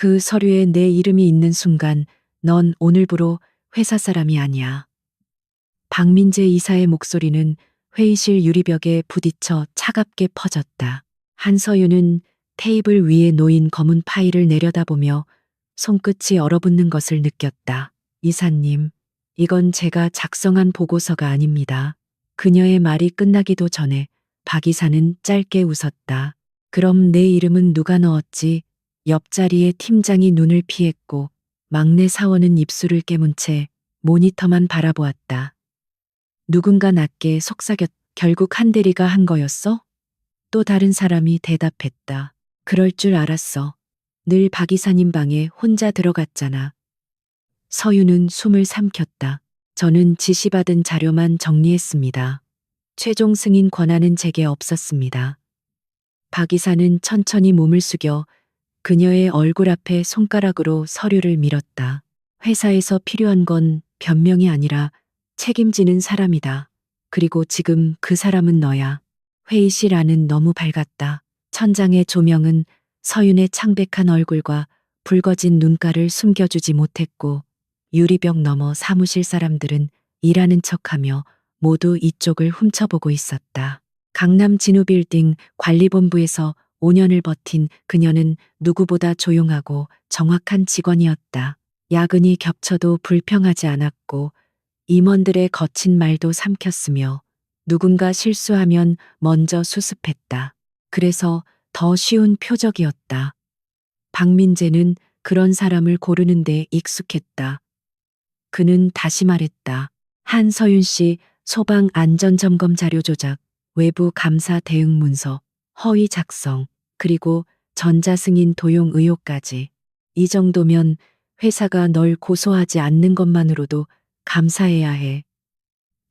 그 서류에 내 이름이 있는 순간 넌 오늘부로 회사 사람이 아니야. 박민재 이사의 목소리는 회의실 유리벽에 부딪혀 차갑게 퍼졌다. 한서윤은 테이블 위에 놓인 검은 파일을 내려다보며 손끝이 얼어붙는 것을 느꼈다. 이사님, 이건 제가 작성한 보고서가 아닙니다. 그녀의 말이 끝나기도 전에 박 이사는 짧게 웃었다. 그럼 내 이름은 누가 넣었지? 옆자리에 팀장이 눈을 피했고 막내 사원은 입술을 깨문 채 모니터만 바라보았다. 누군가 낮게 속삭였. 결국 한 대리가 한 거였어? 또 다른 사람이 대답했다. 그럴 줄 알았어. 늘 박 이사님 방에 혼자 들어갔잖아. 서윤은 숨을 삼켰다. 저는 지시받은 자료만 정리했습니다. 최종 승인 권한은 제게 없었습니다. 박 이사는 천천히 몸을 숙여 그녀의 얼굴 앞에 손가락으로 서류를 밀었다. 회사에서 필요한 건 변명이 아니라 책임지는 사람이다. 그리고 지금 그 사람은 너야. 회의실 안은 너무 밝았다. 천장의 조명은 서윤의 창백한 얼굴과 붉어진 눈가를 숨겨주지 못했고 유리벽 너머 사무실 사람들은 일하는 척하며 모두 이쪽을 훔쳐보고 있었다. 강남 진우빌딩 관리본부에서 5년을 버틴 그녀는 누구보다 조용하고 정확한 직원이었다. 야근이 겹쳐도 불평하지 않았고 임원들의 거친 말도 삼켰으며 누군가 실수하면 먼저 수습했다. 그래서 더 쉬운 표적이었다. 박민재는 그런 사람을 고르는데 익숙했다. 그는 다시 말했다. 한서윤 씨 소방 안전점검 자료 조작, 외부 감사 대응 문서, 허위 작성, 그리고 전자승인 도용 의혹까지. 이 정도면 회사가 널 고소하지 않는 것만으로도 감사해야 해.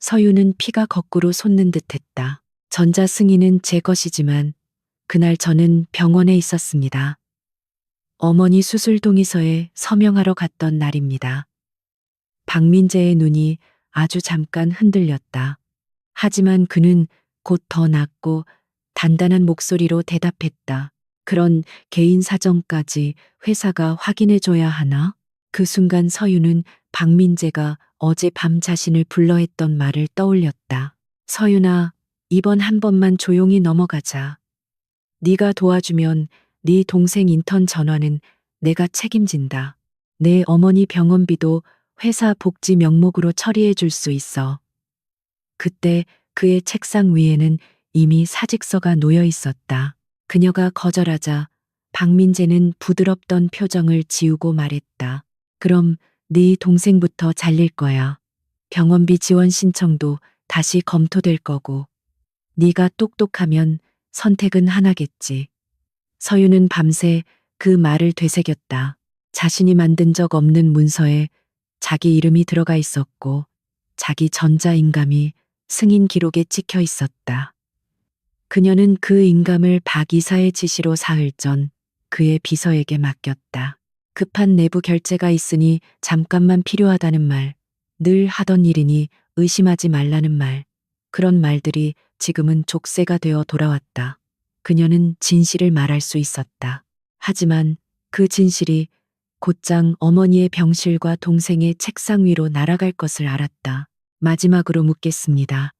서윤은 피가 거꾸로 솟는 듯했다. 전자승인은 제 것이지만 그날 저는 병원에 있었습니다. 어머니 수술 동의서에 서명하러 갔던 날입니다. 박민재의 눈이 아주 잠깐 흔들렸다. 하지만 그는 곧 더 낮고 단단한 목소리로 대답했다. 그런 개인 사정까지 회사가 확인해줘야 하나? 그 순간 서윤은 박민재가 어젯밤 자신을 불러했던 말을 떠올렸다. 서윤아, 이번 한 번만 조용히 넘어가자. 네가 도와주면 네 동생 인턴 전화는 내가 책임진다. 내 어머니 병원비도 회사 복지 명목으로 처리해 줄 수 있어. 그때 그의 책상 위에는 이미 사직서가 놓여 있었다. 그녀가 거절하자 박민재는 부드럽던 표정을 지우고 말했다. 그럼 네 동생부터 잘릴 거야. 병원비 지원 신청도 다시 검토될 거고. 네가 똑똑하면 선택은 하나겠지. 서윤은 밤새 그 말을 되새겼다. 자신이 만든 적 없는 문서에 자기 이름이 들어가 있었고 자기 전자인감이 승인 기록에 찍혀 있었다. 그녀는 그 인감을 박 이사의 지시로 사흘 전 그의 비서에게 맡겼다. 급한 내부 결제가 있으니 잠깐만 필요하다는 말, 늘 하던 일이니 의심하지 말라는 말, 그런 말들이 지금은 족쇄가 되어 돌아왔다. 그녀는 진실을 말할 수 있었다. 하지만 그 진실이 곧장 어머니의 병실과 동생의 책상 위로 날아갈 것을 알았다. 마지막으로 묻겠습니다.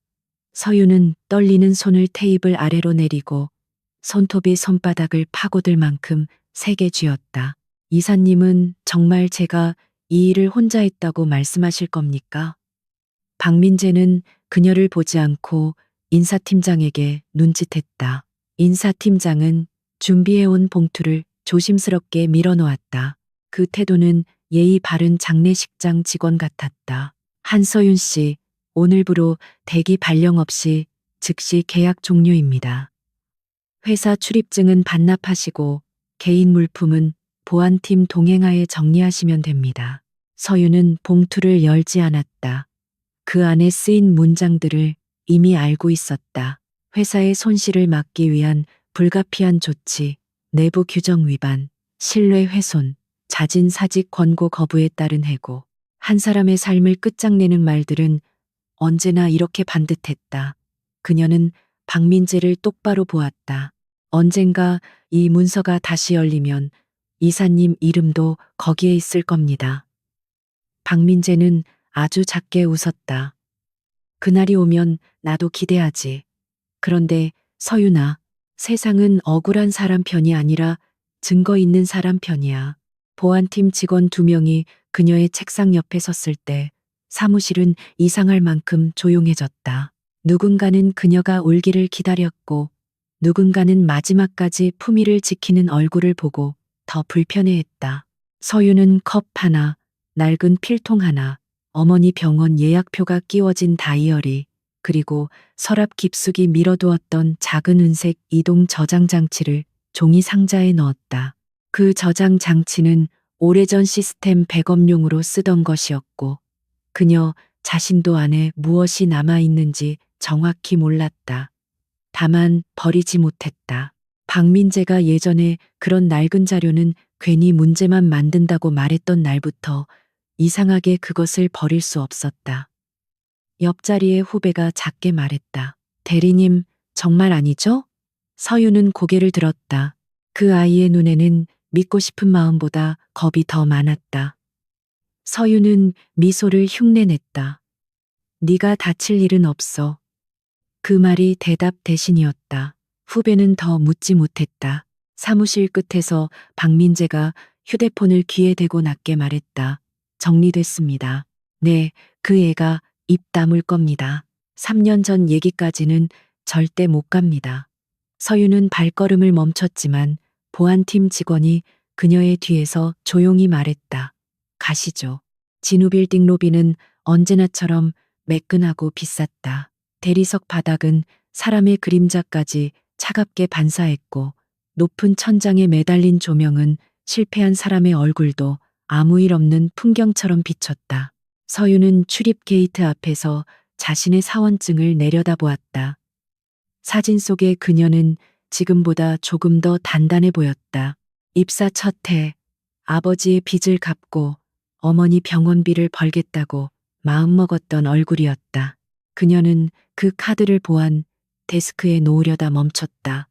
서윤은 떨리는 손을 테이블 아래로 내리고 손톱이 손바닥을 파고들 만큼 세게 쥐었다. 이사님은 정말 제가 이 일을 혼자 했다고 말씀하실 겁니까? 박민재는 그녀를 보지 않고 인사팀장에게 눈짓했다. 인사팀장은 준비해온 봉투를 조심스럽게 밀어놓았다. 그 태도는 예의 바른 장례식장 직원 같았다. 한서윤 씨, 오늘부로 대기 발령 없이 즉시 계약 종료입니다. 회사 출입증은 반납하시고 개인 물품은 보안팀 동행하에 정리하시면 됩니다. 서윤은 봉투를 열지 않았다. 그 안에 쓰인 문장들을 이미 알고 있었다. 회사의 손실을 막기 위한 불가피한 조치, 내부 규정 위반, 신뢰 훼손, 자진 사직 권고 거부에 따른 해고. 한 사람의 삶을 끝장내는 말들은 언제나 이렇게 반듯했다. 그녀는 박민재를 똑바로 보았다. 언젠가 이 문서가 다시 열리면 이사님 이름도 거기에 있을 겁니다. 박민재는 아주 작게 웃었다. 그날이 오면 나도 기대하지. 그런데 서윤아, 세상은 억울한 사람 편이 아니라 증거 있는 사람 편이야. 보안팀 직원 2명이 그녀의 책상 옆에 섰을 때 사무실은 이상할 만큼 조용해졌다. 누군가는 그녀가 울기를 기다렸고 누군가는 마지막까지 품위를 지키는 얼굴을 보고 더 불편해했다. 서윤은 컵 하나, 낡은 필통 하나, 어머니 병원 예약표가 끼워진 다이어리, 그리고 서랍 깊숙이 밀어두었던 작은 은색 이동 저장 장치를 종이 상자에 넣었다. 그 저장 장치는 오래전 시스템 백업용으로 쓰던 것이었고 그녀 자신도 안에 무엇이 남아있는지 정확히 몰랐다. 다만 버리지 못했다. 박민재가 예전에 그런 낡은 자료는 괜히 문제만 만든다고 말했던 날부터 이상하게 그것을 버릴 수 없었다. 옆자리의 후배가 작게 말했다. 대리님, 정말 아니죠? 서윤은 고개를 들었다. 그 아이의 눈에는 믿고 싶은 마음보다 겁이 더 많았다. 서윤은 미소를 흉내냈다. 네가 다칠 일은 없어. 그 말이 대답 대신이었다. 후배는 더 묻지 못했다. 사무실 끝에서 박민재가 휴대폰을 귀에 대고 낮게 말했다. 정리됐습니다. 네, 그 애가 입 다물 겁니다. 3년 전 얘기까지는 절대 못 갑니다. 서윤은 발걸음을 멈췄지만 보안팀 직원이 그녀의 뒤에서 조용히 말했다. 가시죠. 진우빌딩 로비는 언제나처럼 매끈하고 비쌌다. 대리석 바닥은 사람의 그림자까지 차갑게 반사했고 높은 천장에 매달린 조명은 실패한 사람의 얼굴도 아무 일 없는 풍경처럼 비쳤다. 서윤은 출입 게이트 앞에서 자신의 사원증을 내려다보았다. 사진 속의 그녀는 지금보다 조금 더 단단해 보였다. 입사 첫 해, 아버지의 빚을 갚고 어머니 병원비를 벌겠다고 마음먹었던 얼굴이었다. 그녀는 그 카드를 보안 데스크에 놓으려다 멈췄다.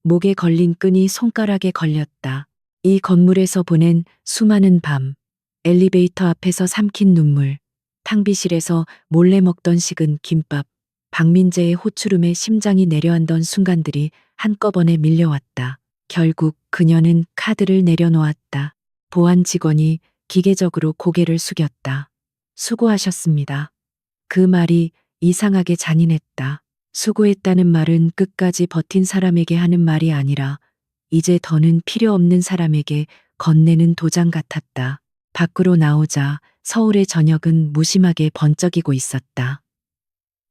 목에 걸린 끈이 손가락에 걸렸다. 이 건물에서 보낸 수많은 밤, 엘리베이터 앞에서 삼킨 눈물, 탕비실에서 몰래 먹던 식은 김밥, 박민재의 호출음에 심장이 내려앉던 순간들이 한꺼번에 밀려왔다. 결국 그녀는 카드를 내려놓았다. 보안 직원이 기계적으로 고개를 숙였다. 수고하셨습니다. 그 말이 이상하게 잔인했다. 수고했다는 말은 끝까지 버틴 사람에게 하는 말이 아니라 이제 더는 필요 없는 사람에게 건네는 도장 같았다. 밖으로 나오자 서울의 저녁은 무심하게 번쩍이고 있었다.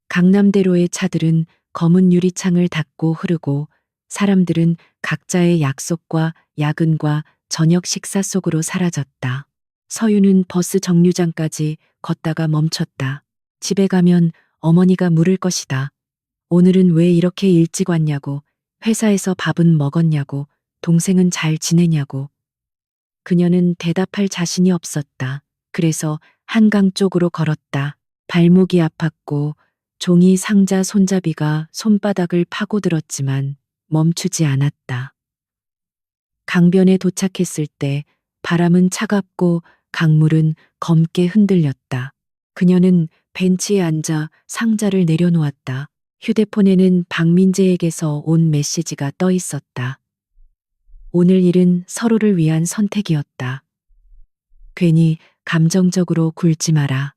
강남대로의 차들은 검은 유리창을 닫고 흐르고 사람들은 각자의 약속과 야근과 저녁 식사 속으로 사라졌다. 서윤은 버스 정류장까지 걷다가 멈췄다. 집에 가면 어머니가 물을 것이다. 오늘은 왜 이렇게 일찍 왔냐고, 회사에서 밥은 먹었냐고, 동생은 잘 지내냐고. 그녀는 대답할 자신이 없었다. 그래서 한강 쪽으로 걸었다. 발목이 아팠고 종이 상자 손잡이가 손바닥을 파고들었지만 멈추지 않았다. 강변에 도착했을 때 바람은 차갑고 강물은 검게 흔들렸다. 그녀는 벤치에 앉아 상자를 내려놓았다. 휴대폰에는 박민재에게서 온 메시지가 떠 있었다. 오늘 일은 서로를 위한 선택이었다. 괜히 감정적으로 굴지 마라.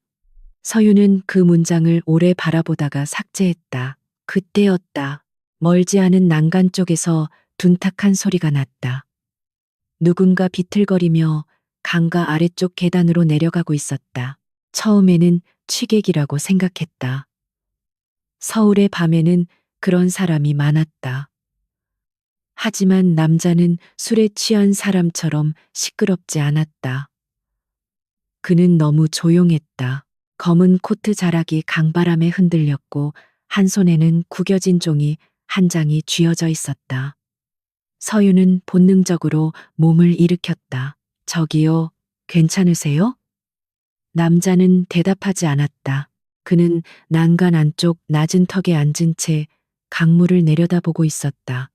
서윤은 그 문장을 오래 바라보다가 삭제했다. 그때였다. 멀지 않은 난간 쪽에서 둔탁한 소리가 났다. 누군가 비틀거리며 강가 아래쪽 계단으로 내려가고 있었다. 처음에는 취객이라고 생각했다. 서울의 밤에는 그런 사람이 많았다. 하지만 남자는 술에 취한 사람처럼 시끄럽지 않았다. 그는 너무 조용했다. 검은 코트 자락이 강바람에 흔들렸고 한 손에는 구겨진 종이 한 장이 쥐어져 있었다. 서윤은 본능적으로 몸을 일으켰다. 저기요, 괜찮으세요? 남자는 대답하지 않았다. 그는 난간 안쪽 낮은 턱에 앉은 채 강물을 내려다보고 있었다.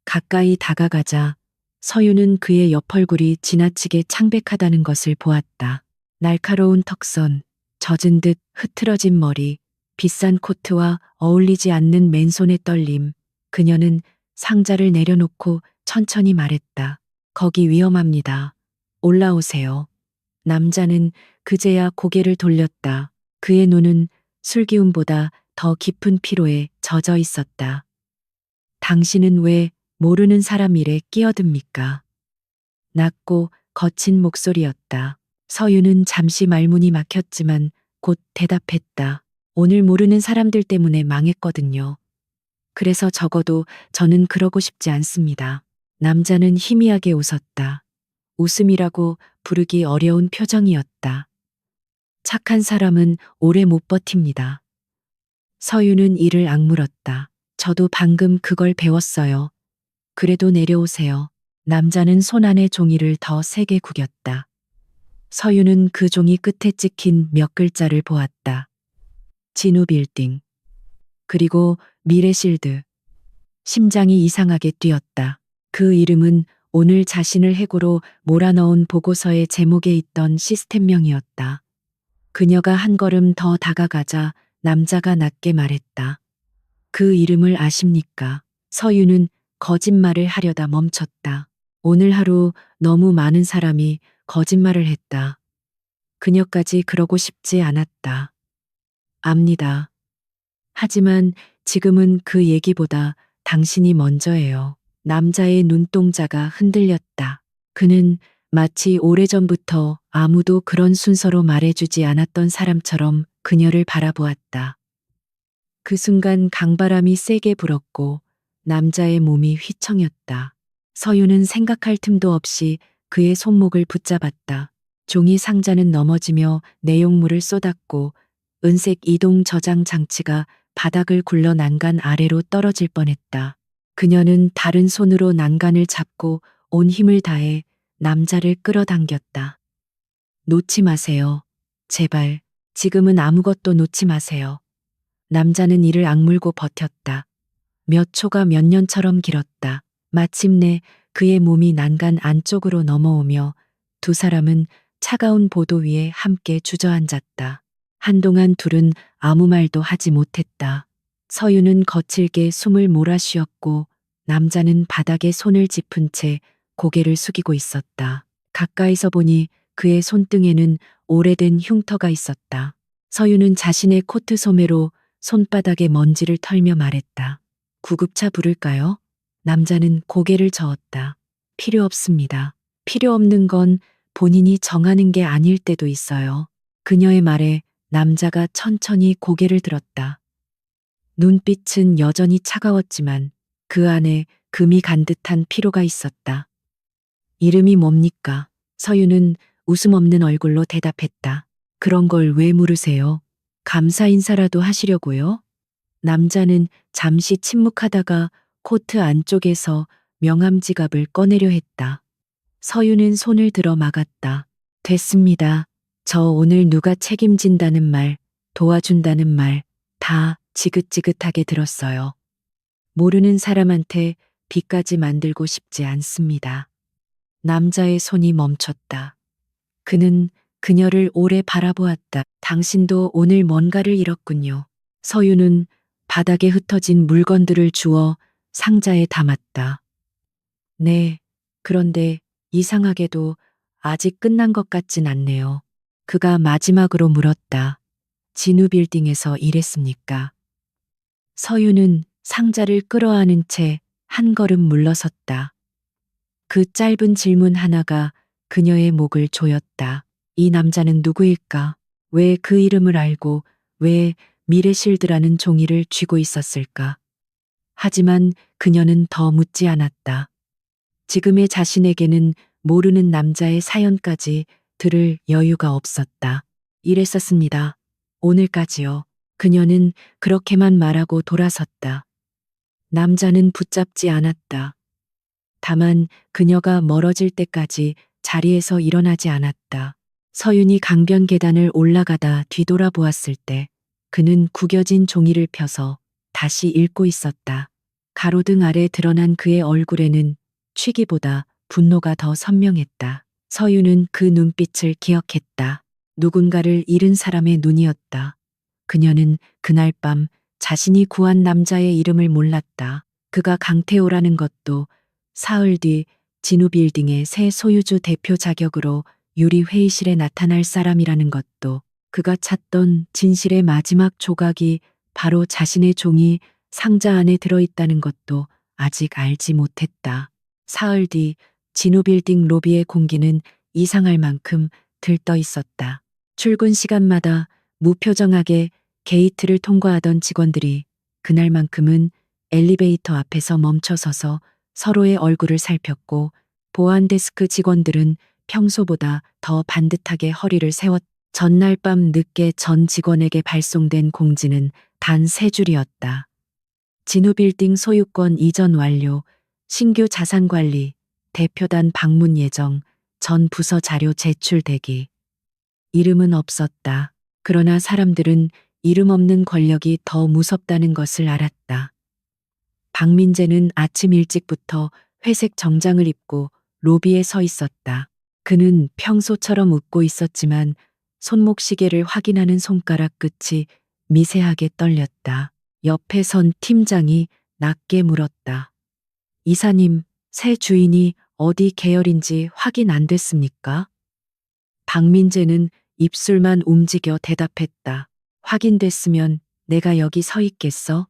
가까이 다가가자 서유는 그의 옆얼굴이 지나치게 창백하다는 것을 보았다. 날카로운 턱선, 젖은 듯 흐트러진 머리, 비싼 코트와 어울리지 않는 맨손의 떨림. 그녀는 상자를 내려놓고 천천히 말했다. 거기 위험합니다. 올라오세요. 남자는 그제야 고개를 돌렸다. 그의 눈은 술기운보다 더 깊은 피로에 젖어 있었다. 당신은 왜 모르는 사람 일에 끼어듭니까? 낮고 거친 목소리였다. 서유는 잠시 말문이 막혔지만 곧 대답했다. 오늘 모르는 사람들 때문에 망했거든요. 그래서 적어도 저는 그러고 싶지 않습니다. 남자는 희미하게 웃었다. 웃음이라고 부르기 어려운 표정이었다. 착한 사람은 오래 못 버팁니다. 서유는 이를 악물었다. 저도 방금 그걸 배웠어요. 그래도 내려오세요. 남자는 손 안의 종이를 더 세게 구겼다. 서유는 그 종이 끝에 찍힌 몇 글자를 보았다. 진우 빌딩. 그리고 미래실드. 심장이 이상하게 뛰었다. 그 이름은 오늘 자신을 해고로 몰아넣은 보고서의 제목에 있던 시스템명이었다. 그녀가 한 걸음 더 다가가자 남자가 낮게 말했다. 그 이름을 아십니까? 서유는 거짓말을 하려다 멈췄다. 오늘 하루 너무 많은 사람이 거짓말을 했다. 그녀까지 그러고 싶지 않았다. 압니다. 하지만 지금은 그 얘기보다 당신이 먼저예요. 남자의 눈동자가 흔들렸다. 그는 마치 오래전부터 아무도 그런 순서로 말해주지 않았던 사람처럼 그녀를 바라보았다. 그 순간 강바람이 세게 불었고 남자의 몸이 휘청였다. 서유는 생각할 틈도 없이 그의 손목을 붙잡았다. 종이 상자는 넘어지며 내용물을 쏟았고 은색 이동 저장 장치가 바닥을 굴러 난간 아래로 떨어질 뻔했다. 그녀는 다른 손으로 난간을 잡고 온 힘을 다해 남자를 끌어당겼다. 놓지 마세요. 제발, 지금은 아무것도 놓지 마세요. 남자는 이를 악물고 버텼다. 몇 초가 몇 년처럼 길었다. 마침내 그의 몸이 난간 안쪽으로 넘어오며 두 사람은 차가운 보도 위에 함께 주저앉았다. 한동안 둘은 아무 말도 하지 못했다. 서유는 거칠게 숨을 몰아쉬었고 남자는 바닥에 손을 짚은 채 고개를 숙이고 있었다. 가까이서 보니 그의 손등에는 오래된 흉터가 있었다. 서유는 자신의 코트 소매로 손바닥에 먼지를 털며 말했다. 구급차 부를까요? 남자는 고개를 저었다. 필요 없습니다. 필요 없는 건 본인이 정하는 게 아닐 때도 있어요. 그녀의 말에 남자가 천천히 고개를 들었다. 눈빛은 여전히 차가웠지만 그 안에 금이 간 듯한 피로가 있었다. 이름이 뭡니까? 서유는 웃음 없는 얼굴로 대답했다. 그런 걸 왜 물으세요? 감사 인사라도 하시려고요? 남자는 잠시 침묵하다가 코트 안쪽에서 명함 지갑을 꺼내려 했다. 서유는 손을 들어 막았다. 됐습니다. 저 오늘 누가 책임진다는 말, 도와준다는 말, 다 지긋지긋하게 들었어요. 모르는 사람한테 빚까지 만들고 싶지 않습니다. 남자의 손이 멈췄다. 그는 그녀를 오래 바라보았다. 당신도 오늘 뭔가를 잃었군요. 서유는 바닥에 흩어진 물건들을 주워 상자에 담았다. 네, 그런데 이상하게도 아직 끝난 것 같진 않네요. 그가 마지막으로 물었다. 진우 빌딩에서 일했습니까? 서유는 상자를 끌어안은 채 한 걸음 물러섰다. 그 짧은 질문 하나가 그녀의 목을 조였다. 이 남자는 누구일까? 왜 그 이름을 알고 왜 미래실드라는 종이를 쥐고 있었을까? 하지만 그녀는 더 묻지 않았다. 지금의 자신에게는 모르는 남자의 사연까지 들을 여유가 없었다. 이랬었습니다. 오늘까지요. 그녀는 그렇게만 말하고 돌아섰다. 남자는 붙잡지 않았다. 다만 그녀가 멀어질 때까지 자리에서 일어나지 않았다. 서윤이 강변 계단을 올라가다 뒤돌아보았을 때 그는 구겨진 종이를 펴서 다시 읽고 있었다. 가로등 아래 드러난 그의 얼굴에는 취기보다 분노가 더 선명했다. 서유는 그 눈빛을 기억했다. 누군가를 잃은 사람의 눈이었다. 그녀는 그날 밤 자신이 구한 남자의 이름을 몰랐다. 그가 강태호라는 것도 사흘 뒤 진우빌딩의 새 소유주 대표 자격으로 유리 회의실에 나타날 사람이라는 것도 그가 찾던 진실의 마지막 조각이 바로 자신의 종이 상자 안에 들어있다는 것도 아직 알지 못했다. 사흘 뒤 진우빌딩 로비의 공기는 이상할 만큼 들떠 있었다. 출근 시간마다 무표정하게 게이트를 통과하던 직원들이 그날만큼은 엘리베이터 앞에서 멈춰서서 서로의 얼굴을 살폈고 보안 데스크 직원들은 평소보다 더 반듯하게 허리를 세웠. 전날 밤 늦게 전 직원에게 발송된 공지는 단 3줄이었다. 진우빌딩 소유권 이전 완료, 신규 자산관리, 대표단 방문 예정, 전 부서 자료 제출 대기. 이름은 없었다. 그러나 사람들은 이름 없는 권력이 더 무섭다는 것을 알았다. 박민재는 아침 일찍부터 회색 정장을 입고 로비에 서 있었다. 그는 평소처럼 웃고 있었지만 손목 시계를 확인하는 손가락 끝이 미세하게 떨렸다. 옆에 선 팀장이 낮게 물었다. 이사님, 새 주인이 어디 계열인지 확인 안 됐습니까? 박민재는 입술만 움직여 대답했다. 확인됐으면 내가 여기 서 있겠어?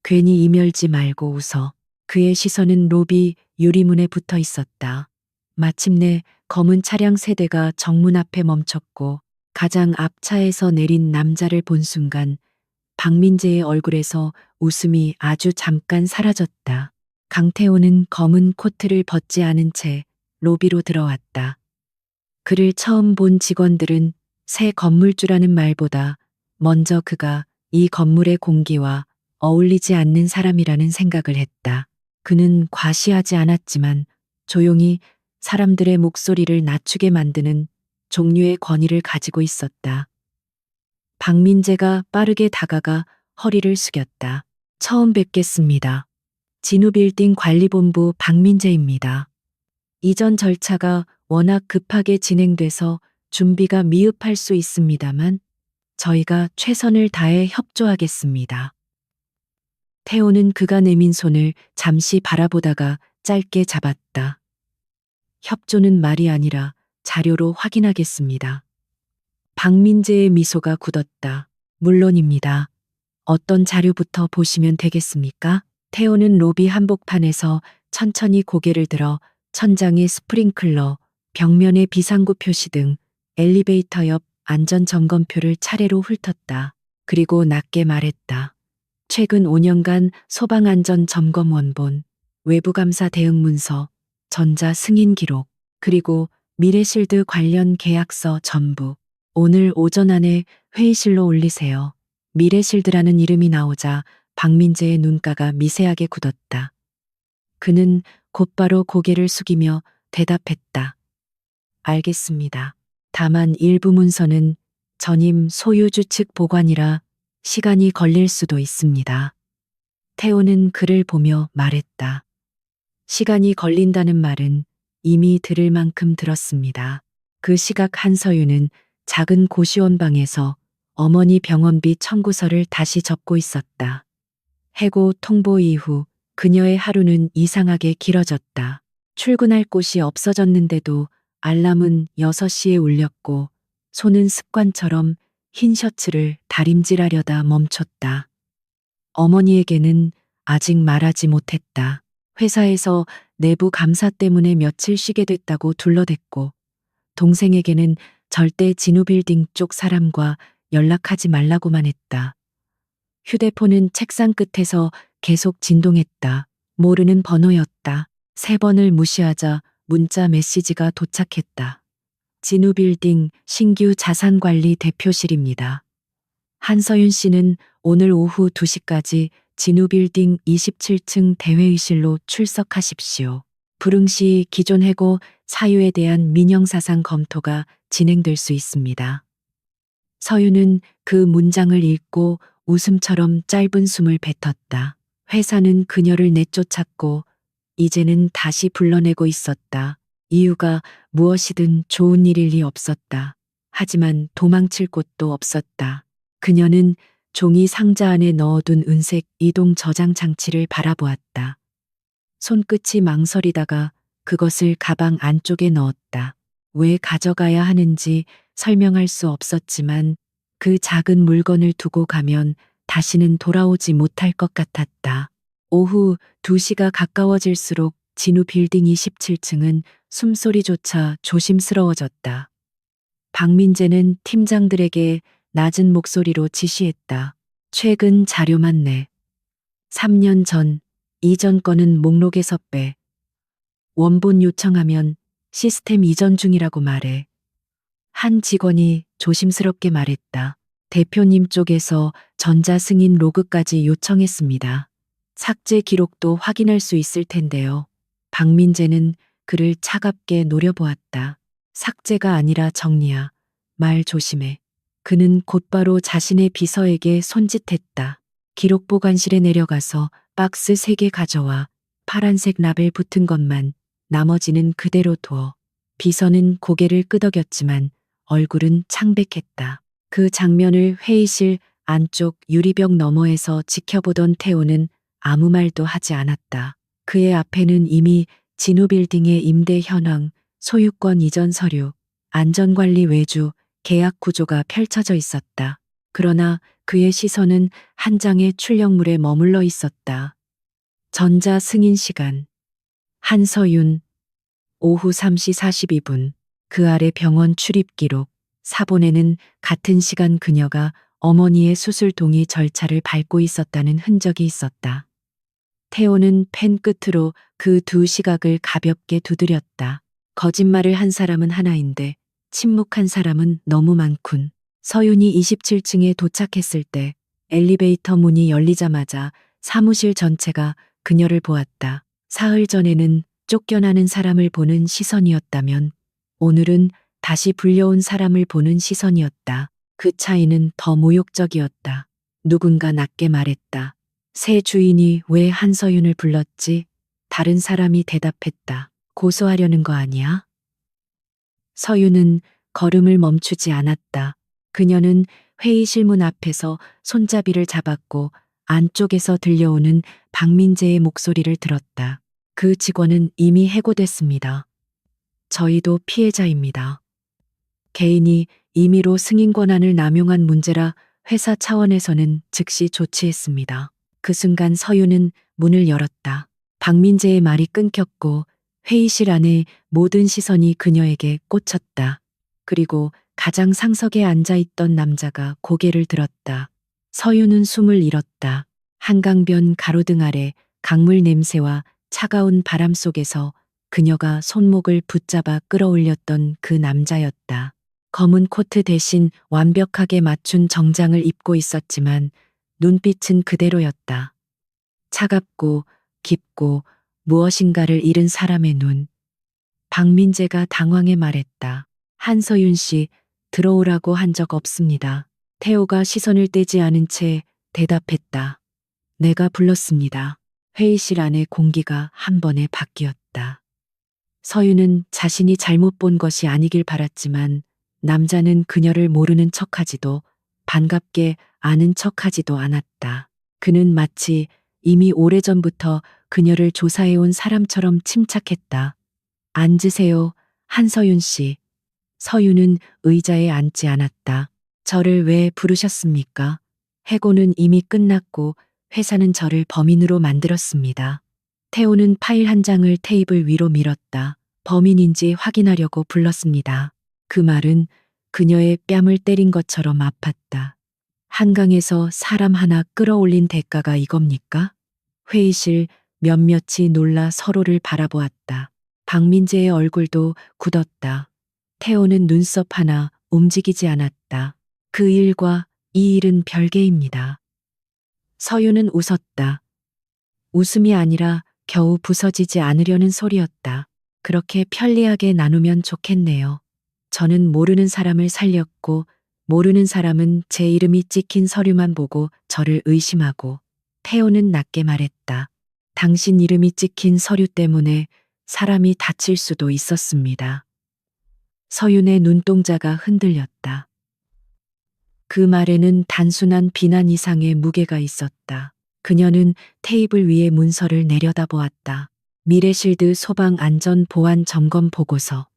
괜히 이멸지 말고 웃어. 그의 시선은 로비 유리문에 붙어 있었다. 마침내 검은 차량 세대가 정문 앞에 멈췄고 가장 앞차에서 내린 남자를 본 순간 박민재의 얼굴에서 웃음이 아주 잠깐 사라졌다. 강태호는 검은 코트를 벗지 않은 채 로비로 들어왔다. 그를 처음 본 직원들은 새 건물주라는 말보다 먼저 그가 이 건물의 공기와 어울리지 않는 사람이라는 생각을 했다. 그는 과시하지 않았지만 조용히 사람들의 목소리를 낮추게 만드는 종류의 권위를 가지고 있었다. 박민재가 빠르게 다가가 허리를 숙였다. 처음 뵙겠습니다. 진우빌딩 관리본부 박민재입니다. 이전 절차가 워낙 급하게 진행돼서 준비가 미흡할 수 있습니다만 저희가 최선을 다해 협조하겠습니다. 태호는 그가 내민 손을 잠시 바라보다가 짧게 잡았다. 협조는 말이 아니라 자료로 확인하겠습니다. 박민재의 미소가 굳었다. 물론입니다. 어떤 자료부터 보시면 되겠습니까? 태호는 로비 한복판에서 천천히 고개를 들어 천장의 스프링클러, 벽면의 비상구 표시 등 엘리베이터 옆 안전점검표를 차례로 훑었다. 그리고 낮게 말했다. 최근 5년간 소방안전점검 원본, 외부감사 대응 문서, 전자 승인 기록, 그리고 미래실드 관련 계약서 전부 오늘 오전 안에 회의실로 올리세요. 미래실드라는 이름이 나오자 박민재의 눈가가 미세하게 굳었다. 그는 곧바로 고개를 숙이며 대답했다. 알겠습니다. 다만 일부 문서는 전임 소유주 측 보관이라 시간이 걸릴 수도 있습니다. 태호는 그를 보며 말했다. 시간이 걸린다는 말은 이미 들을 만큼 들었습니다. 그 시각 한서유는 작은 고시원 방에서 어머니 병원비 청구서를 다시 접고 있었다. 해고 통보 이후 그녀의 하루는 이상하게 길어졌다. 출근할 곳이 없어졌는데도 알람은 6시에 울렸고 손은 습관처럼 흰 셔츠를 다림질하려다 멈췄다. 어머니에게는 아직 말하지 못했다. 회사에서 내부 감사 때문에 며칠 쉬게 됐다고 둘러댔고 동생에게는 절대 진우빌딩 쪽 사람과 연락하지 말라고만 했다. 휴대폰은 책상 끝에서 계속 진동했다. 모르는 번호였다. 3번을 무시하자 문자 메시지가 도착했다. 진우빌딩 신규 자산관리 대표실입니다. 한서윤 씨는 오늘 오후 2시까지 진우빌딩 27층 대회의실로 출석하십시오. 불응 시 기존 해고 사유에 대한 민형사상 검토가 진행될 수 있습니다. 서윤은 그 문장을 읽고 웃음처럼 짧은 숨을 뱉었다. 회사는 그녀를 내쫓았고 이제는 다시 불러내고 있었다. 이유가 무엇이든 좋은 일일 리 없었다. 하지만 도망칠 곳도 없었다. 그녀는 종이 상자 안에 넣어둔 은색 이동 저장 장치를 바라보았다. 손끝이 망설이다가 그것을 가방 안쪽에 넣었다. 왜 가져가야 하는지 설명할 수 없었지만 그 작은 물건을 두고 가면 다시는 돌아오지 못할 것 같았다. 오후 2시가 가까워질수록 진우 빌딩 27층은 숨소리조차 조심스러워졌다. 박민재는 팀장들에게 낮은 목소리로 지시했다. 최근 자료만 내. 3년 전 이전 건은 목록에서 빼. 원본 요청하면 시스템 이전 중이라고 말해. 한 직원이 조심스럽게 말했다. 대표님 쪽에서 전자승인 로그까지 요청했습니다. 삭제 기록도 확인할 수 있을 텐데요. 박민재는 그를 차갑게 노려보았다. 삭제가 아니라 정리야. 말 조심해. 그는 곧바로 자신의 비서에게 손짓했다. 기록 보관실에 내려가서 박스 3개 가져와 파란색 라벨 붙은 것만, 나머지는 그대로 둬. 비서는 고개를 끄덕였지만 얼굴은 창백했다. 그 장면을 회의실 안쪽 유리벽 너머에서 지켜보던 태호는 아무 말도 하지 않았다. 그의 앞에는 이미 진우 빌딩의 임대 현황, 소유권 이전 서류, 안전관리 외주, 계약 구조가 펼쳐져 있었다. 그러나 그의 시선은 한 장의 출력물에 머물러 있었다. 전자 승인 시간. 한서윤. 오후 3시 42분. 그 아래 병원 출입 기록. 사본에는 같은 시간 그녀가 어머니의 수술 동의 절차를 밟고 있었다는 흔적이 있었다. 태호는 펜 끝으로 그 두 시각을 가볍게 두드렸다. 거짓말을 한 사람은 하나인데 침묵한 사람은 너무 많군. 서윤이 27층에 도착했을 때 엘리베이터 문이 열리자마자 사무실 전체가 그녀를 보았다. 사흘 전에는 쫓겨나는 사람을 보는 시선이었다면 오늘은 다시 불려온 사람을 보는 시선이었다. 그 차이는 더 모욕적이었다. 누군가 낮게 말했다. 새 주인이 왜 한서윤을 불렀지? 다른 사람이 대답했다. 고소하려는 거 아니야? 서윤은 걸음을 멈추지 않았다. 그녀는 회의실 문 앞에서 손잡이를 잡았고 안쪽에서 들려오는 박민재의 목소리를 들었다. 그 직원은 이미 해고됐습니다. 저희도 피해자입니다. 개인이 임의로 승인 권한을 남용한 문제라 회사 차원에서는 즉시 조치했습니다. 그 순간 서윤은 문을 열었다. 박민재의 말이 끊겼고 회의실 안에 모든 시선이 그녀에게 꽂혔다. 그리고 가장 상석에 앉아있던 남자가 고개를 들었다. 서윤은 숨을 잃었다. 한강변 가로등 아래 강물 냄새와 차가운 바람 속에서 그녀가 손목을 붙잡아 끌어올렸던 그 남자였다. 검은 코트 대신 완벽하게 맞춘 정장을 입고 있었지만 눈빛은 그대로였다. 차갑고 깊고 무엇인가를 잃은 사람의 눈. 박민재가 당황해 말했다. 한서윤 씨, 들어오라고 한 적 없습니다. 태호가 시선을 떼지 않은 채 대답했다. 내가 불렀습니다. 회의실 안의 공기가 한 번에 바뀌었다. 서윤은 자신이 잘못 본 것이 아니길 바랐지만 남자는 그녀를 모르는 척하지도 반갑게 아는 척하지도 않았다. 그는 마치 이미 오래전부터 그녀를 조사해온 사람처럼 침착했다. 앉으세요, 한서윤 씨. 서윤은 의자에 앉지 않았다. 저를 왜 부르셨습니까? 해고는 이미 끝났고 회사는 저를 범인으로 만들었습니다. 태호는 파일 한 장을 테이블 위로 밀었다. 범인인지 확인하려고 불렀습니다. 그 말은 그녀의 뺨을 때린 것처럼 아팠다. 한강에서 사람 하나 끌어올린 대가가 이겁니까? 회의실 몇몇이 놀라 서로를 바라보았다. 박민재의 얼굴도 굳었다. 태호는 눈썹 하나 움직이지 않았다. 그 일과 이 일은 별개입니다. 서윤은 웃었다. 웃음이 아니라 겨우 부서지지 않으려는 소리였다. 그렇게 편리하게 나누면 좋겠네요. 저는 모르는 사람을 살렸고 모르는 사람은 제 이름이 찍힌 서류만 보고 저를 의심하고 태호는 낮게 말했다. 당신 이름이 찍힌 서류 때문에 사람이 다칠 수도 있었습니다. 서윤의 눈동자가 흔들렸다. 그 말에는 단순한 비난 이상의 무게가 있었다. 그녀는 테이블 위에 문서를 내려다보았다. 미래실드 소방 안전 보안 점검 보고서.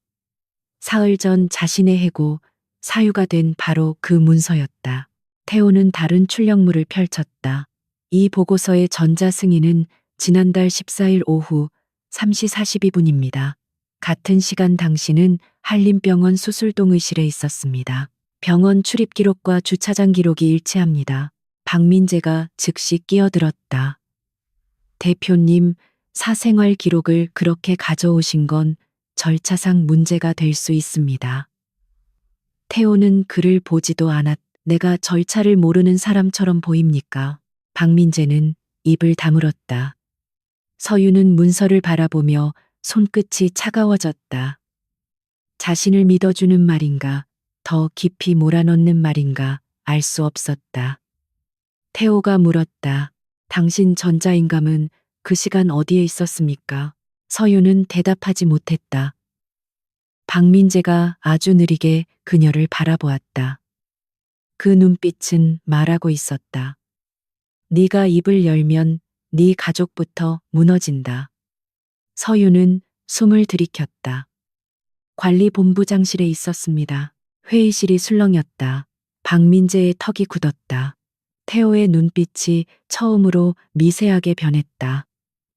사흘 전 자신의 해고, 사유가 된 바로 그 문서였다. 태호는 다른 출력물을 펼쳤다. 이 보고서의 전자승인은 지난달 14일 오후 3시 42분입니다. 같은 시간 당신은 한림병원 수술동 의실에 있었습니다. 병원 출입 기록과 주차장 기록이 일치합니다. 박민재가 즉시 끼어들었다. 대표님, 사생활 기록을 그렇게 가져오신 건 절차상 문제가 될 수 있습니다. 태호는 글을 보지도 않았. 내가 절차를 모르는 사람처럼 보입니까? 박민재는 입을 다물었다. 서윤은 문서를 바라보며 손끝이 차가워졌다. 자신을 믿어주는 말인가, 더 깊이 몰아넣는 말인가 알 수 없었다. 태호가 물었다. 당신 전자인감은 그 시간 어디에 있었습니까? 서윤은 대답하지 못했다. 박민재가 아주 느리게 그녀를 바라보았다. 그 눈빛은 말하고 있었다. 네가 입을 열면 네 가족부터 무너진다. 서윤은 숨을 들이켰다. 관리본부장실에 있었습니다. 회의실이 술렁였다. 박민재의 턱이 굳었다. 태호의 눈빛이 처음으로 미세하게 변했다.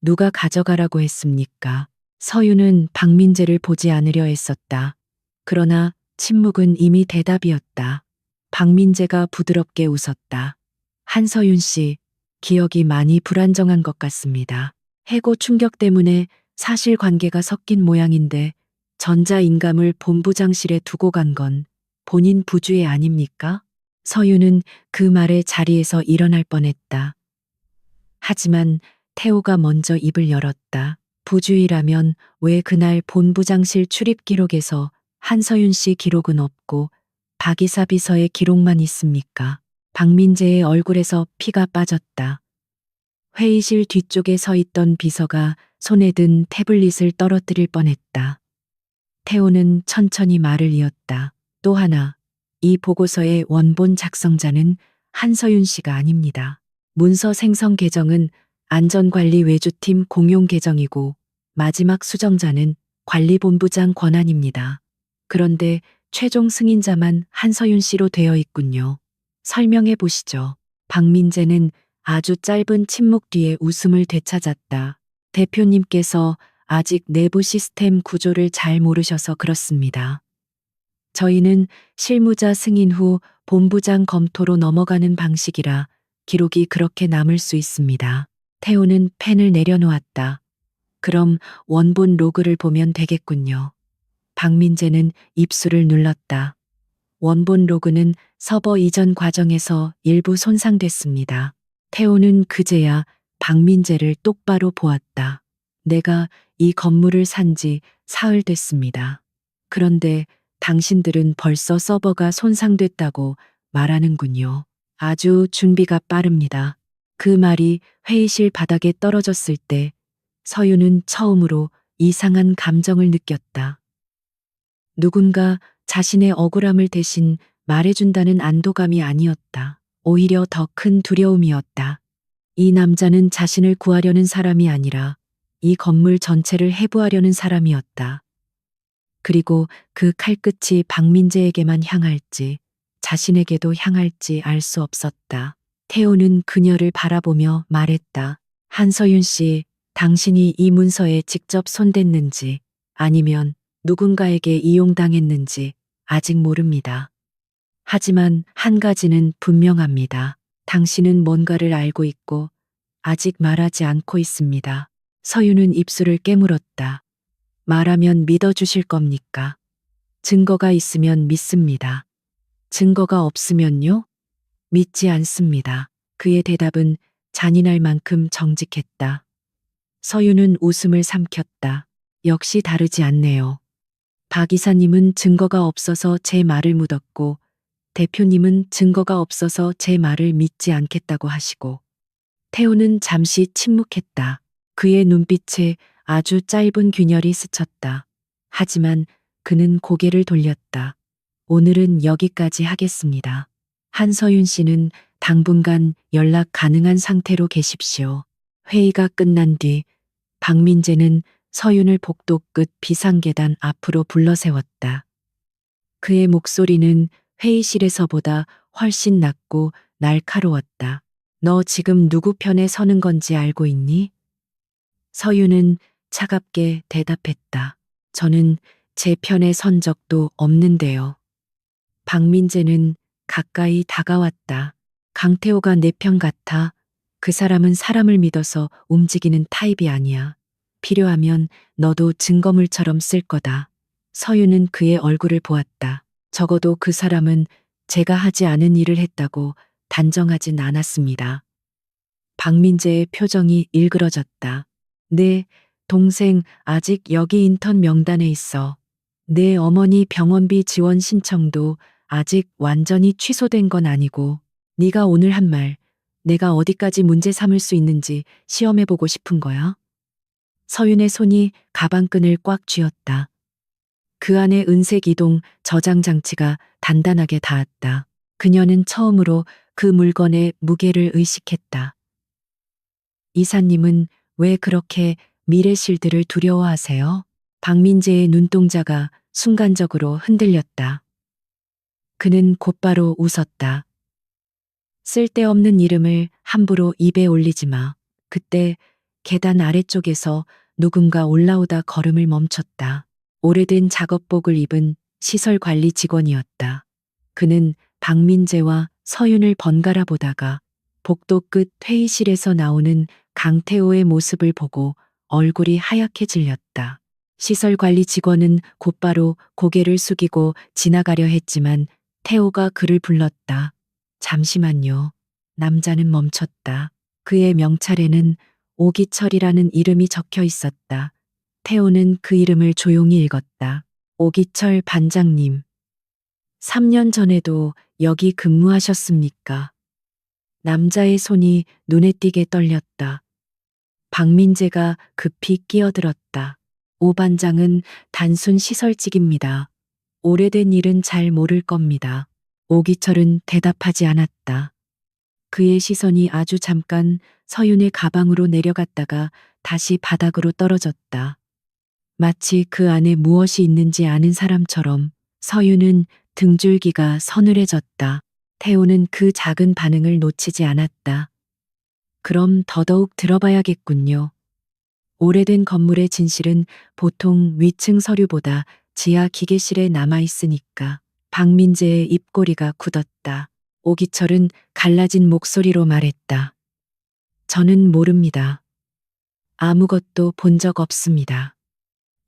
누가 가져가라고 했습니까? 서윤은 박민재를 보지 않으려 했었다. 그러나 침묵은 이미 대답이었다. 박민재가 부드럽게 웃었다. 한서윤 씨, 기억이 많이 불안정한 것 같습니다. 해고 충격 때문에 사실관계가 섞인 모양인데 전자인감을 본부장실에 두고 간 건 본인 부주의 아닙니까? 서윤은 그 말에 자리에서 일어날 뻔했다. 하지만 태호가 먼저 입을 열었다. 부주의라면 왜 그날 본부장실 출입 기록에서 한서윤 씨 기록은 없고 박이사 비서의 기록만 있습니까? 박민재의 얼굴에서 피가 빠졌다. 회의실 뒤쪽에 서 있던 비서가 손에 든 태블릿을 떨어뜨릴 뻔했다. 태호는 천천히 말을 이었다. 또 하나, 이 보고서의 원본 작성자는 한서윤 씨가 아닙니다. 문서 생성 계정은 안전관리 외주팀 공용 계정이고 마지막 수정자는 관리본부장 권한입니다. 그런데 최종 승인자만 한서윤 씨로 되어 있군요. 설명해 보시죠. 박민재는 아주 짧은 침묵 뒤에 웃음을 되찾았다. 대표님께서 아직 내부 시스템 구조를 잘 모르셔서 그렇습니다. 저희는 실무자 승인 후 본부장 검토로 넘어가는 방식이라 기록이 그렇게 남을 수 있습니다. 태호는 펜을 내려놓았다. 그럼 원본 로그를 보면 되겠군요. 박민재는 입술을 눌렀다. 원본 로그는 서버 이전 과정에서 일부 손상됐습니다. 태호는 그제야 박민재를 똑바로 보았다. 내가 이 건물을 산 지 사흘 됐습니다. 그런데 당신들은 벌써 서버가 손상됐다고 말하는군요. 아주 준비가 빠릅니다. 그 말이 회의실 바닥에 떨어졌을 때 서윤은 처음으로 이상한 감정을 느꼈다. 누군가 자신의 억울함을 대신 말해준다는 안도감이 아니었다. 오히려 더 큰 두려움이었다. 이 남자는 자신을 구하려는 사람이 아니라 이 건물 전체를 해부하려는 사람이었다. 그리고 그 칼끝이 박민재에게만 향할지 자신에게도 향할지 알 수 없었다. 태호는 그녀를 바라보며 말했다. 한서윤 씨, 당신이 이 문서에 직접 손댔는지 아니면 누군가에게 이용당했는지 아직 모릅니다. 하지만 한 가지는 분명합니다. 당신은 뭔가를 알고 있고 아직 말하지 않고 있습니다. 서윤은 입술을 깨물었다. 말하면 믿어주실 겁니까? 증거가 있으면 믿습니다. 증거가 없으면요? 믿지 않습니다. 그의 대답은 잔인할 만큼 정직했다. 서윤은 웃음을 삼켰다. 역시 다르지 않네요. 박 이사님은 증거가 없어서 제 말을 묻었고 대표님은 증거가 없어서 제 말을 믿지 않겠다고 하시고 태호는 잠시 침묵했다. 그의 눈빛에 아주 짧은 균열이 스쳤다. 하지만 그는 고개를 돌렸다. 오늘은 여기까지 하겠습니다. 한서윤 씨는 당분간 연락 가능한 상태로 계십시오. 회의가 끝난 뒤 박민재는 서윤을 복도 끝 비상계단 앞으로 불러세웠다. 그의 목소리는 회의실에서보다 훨씬 낮고 날카로웠다. 너 지금 누구 편에 서는 건지 알고 있니? 서윤은 차갑게 대답했다. 저는 제 편에 선 적도 없는데요. 박민재는 가까이 다가왔다. 강태호가 내 편 같아. 그 사람은 사람을 믿어서 움직이는 타입이 아니야. 필요하면 너도 증거물처럼 쓸 거다. 서윤은 그의 얼굴을 보았다. 적어도 그 사람은 제가 하지 않은 일을 했다고 단정하진 않았습니다. 박민재의 표정이 일그러졌다. 내 동생 아직 여기 인턴 명단에 있어. 내 어머니 병원비 지원 신청도 아직 완전히 취소된 건 아니고 네가 오늘 한 말 내가 어디까지 문제 삼을 수 있는지 시험해보고 싶은 거야? 서윤의 손이 가방끈을 꽉 쥐었다. 그 안에 은색 이동 저장 장치가 단단하게 닿았다. 그녀는 처음으로 그 물건의 무게를 의식했다. 이사님은 왜 그렇게 미래실드를 두려워하세요? 박민재의 눈동자가 순간적으로 흔들렸다. 그는 곧바로 웃었다. 쓸데없는 이름을 함부로 입에 올리지 마. 그때 계단 아래쪽에서 누군가 올라오다 걸음을 멈췄다. 오래된 작업복을 입은 시설관리 직원이었다. 그는 박민재와 서윤을 번갈아 보다가 복도 끝 회의실에서 나오는 강태호의 모습을 보고 얼굴이 하얗게 질렸다. 시설관리 직원은 곧바로 고개를 숙이고 지나가려 했지만 태호가 그를 불렀다. 잠시만요. 남자는 멈췄다. 그의 명찰에는 오기철이라는 이름이 적혀 있었다. 태호는 그 이름을 조용히 읽었다. 오기철 반장님. 3년 전에도 여기 근무하셨습니까? 남자의 손이 눈에 띄게 떨렸다. 박민재가 급히 끼어들었다. 오 반장은 단순 시설직입니다. 오래된 일은 잘 모를 겁니다. 오기철은 대답하지 않았다. 그의 시선이 아주 잠깐 서윤의 가방으로 내려갔다가 다시 바닥으로 떨어졌다. 마치 그 안에 무엇이 있는지 아는 사람처럼 서윤은 등줄기가 서늘해졌다. 태호는 그 작은 반응을 놓치지 않았다. 그럼 더더욱 들어봐야겠군요. 오래된 건물의 진실은 보통 위층 서류보다 지하 기계실에 남아있으니까. 박민재의 입꼬리가 굳었다. 오기철은 갈라진 목소리로 말했다. 저는 모릅니다. 아무것도 본 적 없습니다.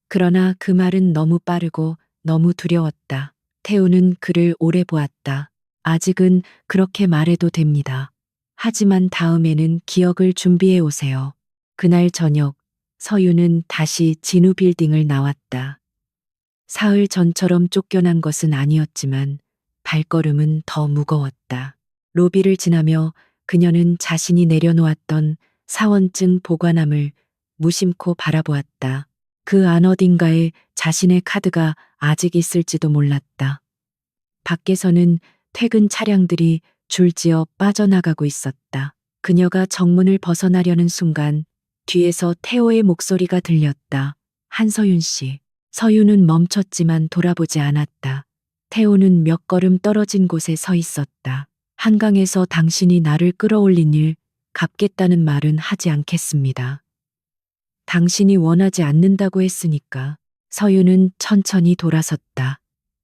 그러나 그 말은 너무 빠르고 너무 두려웠다. 태우는 그를 오래 보았다. 아직은 그렇게 말해도 됩니다. 하지만 다음에는 기억을 준비해 오세요. 그날 저녁 서유는 다시 진우 빌딩을 나왔다. 사흘 전처럼 쫓겨난 것은 아니었지만 발걸음은 더 무거웠다. 로비를 지나며 그녀는 자신이 내려놓았던 사원증 보관함을 무심코 바라보았다. 그 안 어딘가에 자신의 카드가 아직 있을지도 몰랐다. 밖에서는 퇴근 차량들이 줄지어 빠져나가고 있었다. 그녀가 정문을 벗어나려는 순간 뒤에서 태호의 목소리가 들렸다. 한서윤 씨. 서윤은 멈췄지만 돌아보지 않았다. 태호는 몇 걸음 떨어진 곳에 서 있었다. 한강에서 당신이 나를 끌어올린 일 갚겠다는 말은 하지 않겠습니다. 당신이 원하지 않는다고 했으니까. 서윤은 천천히 돌아섰다.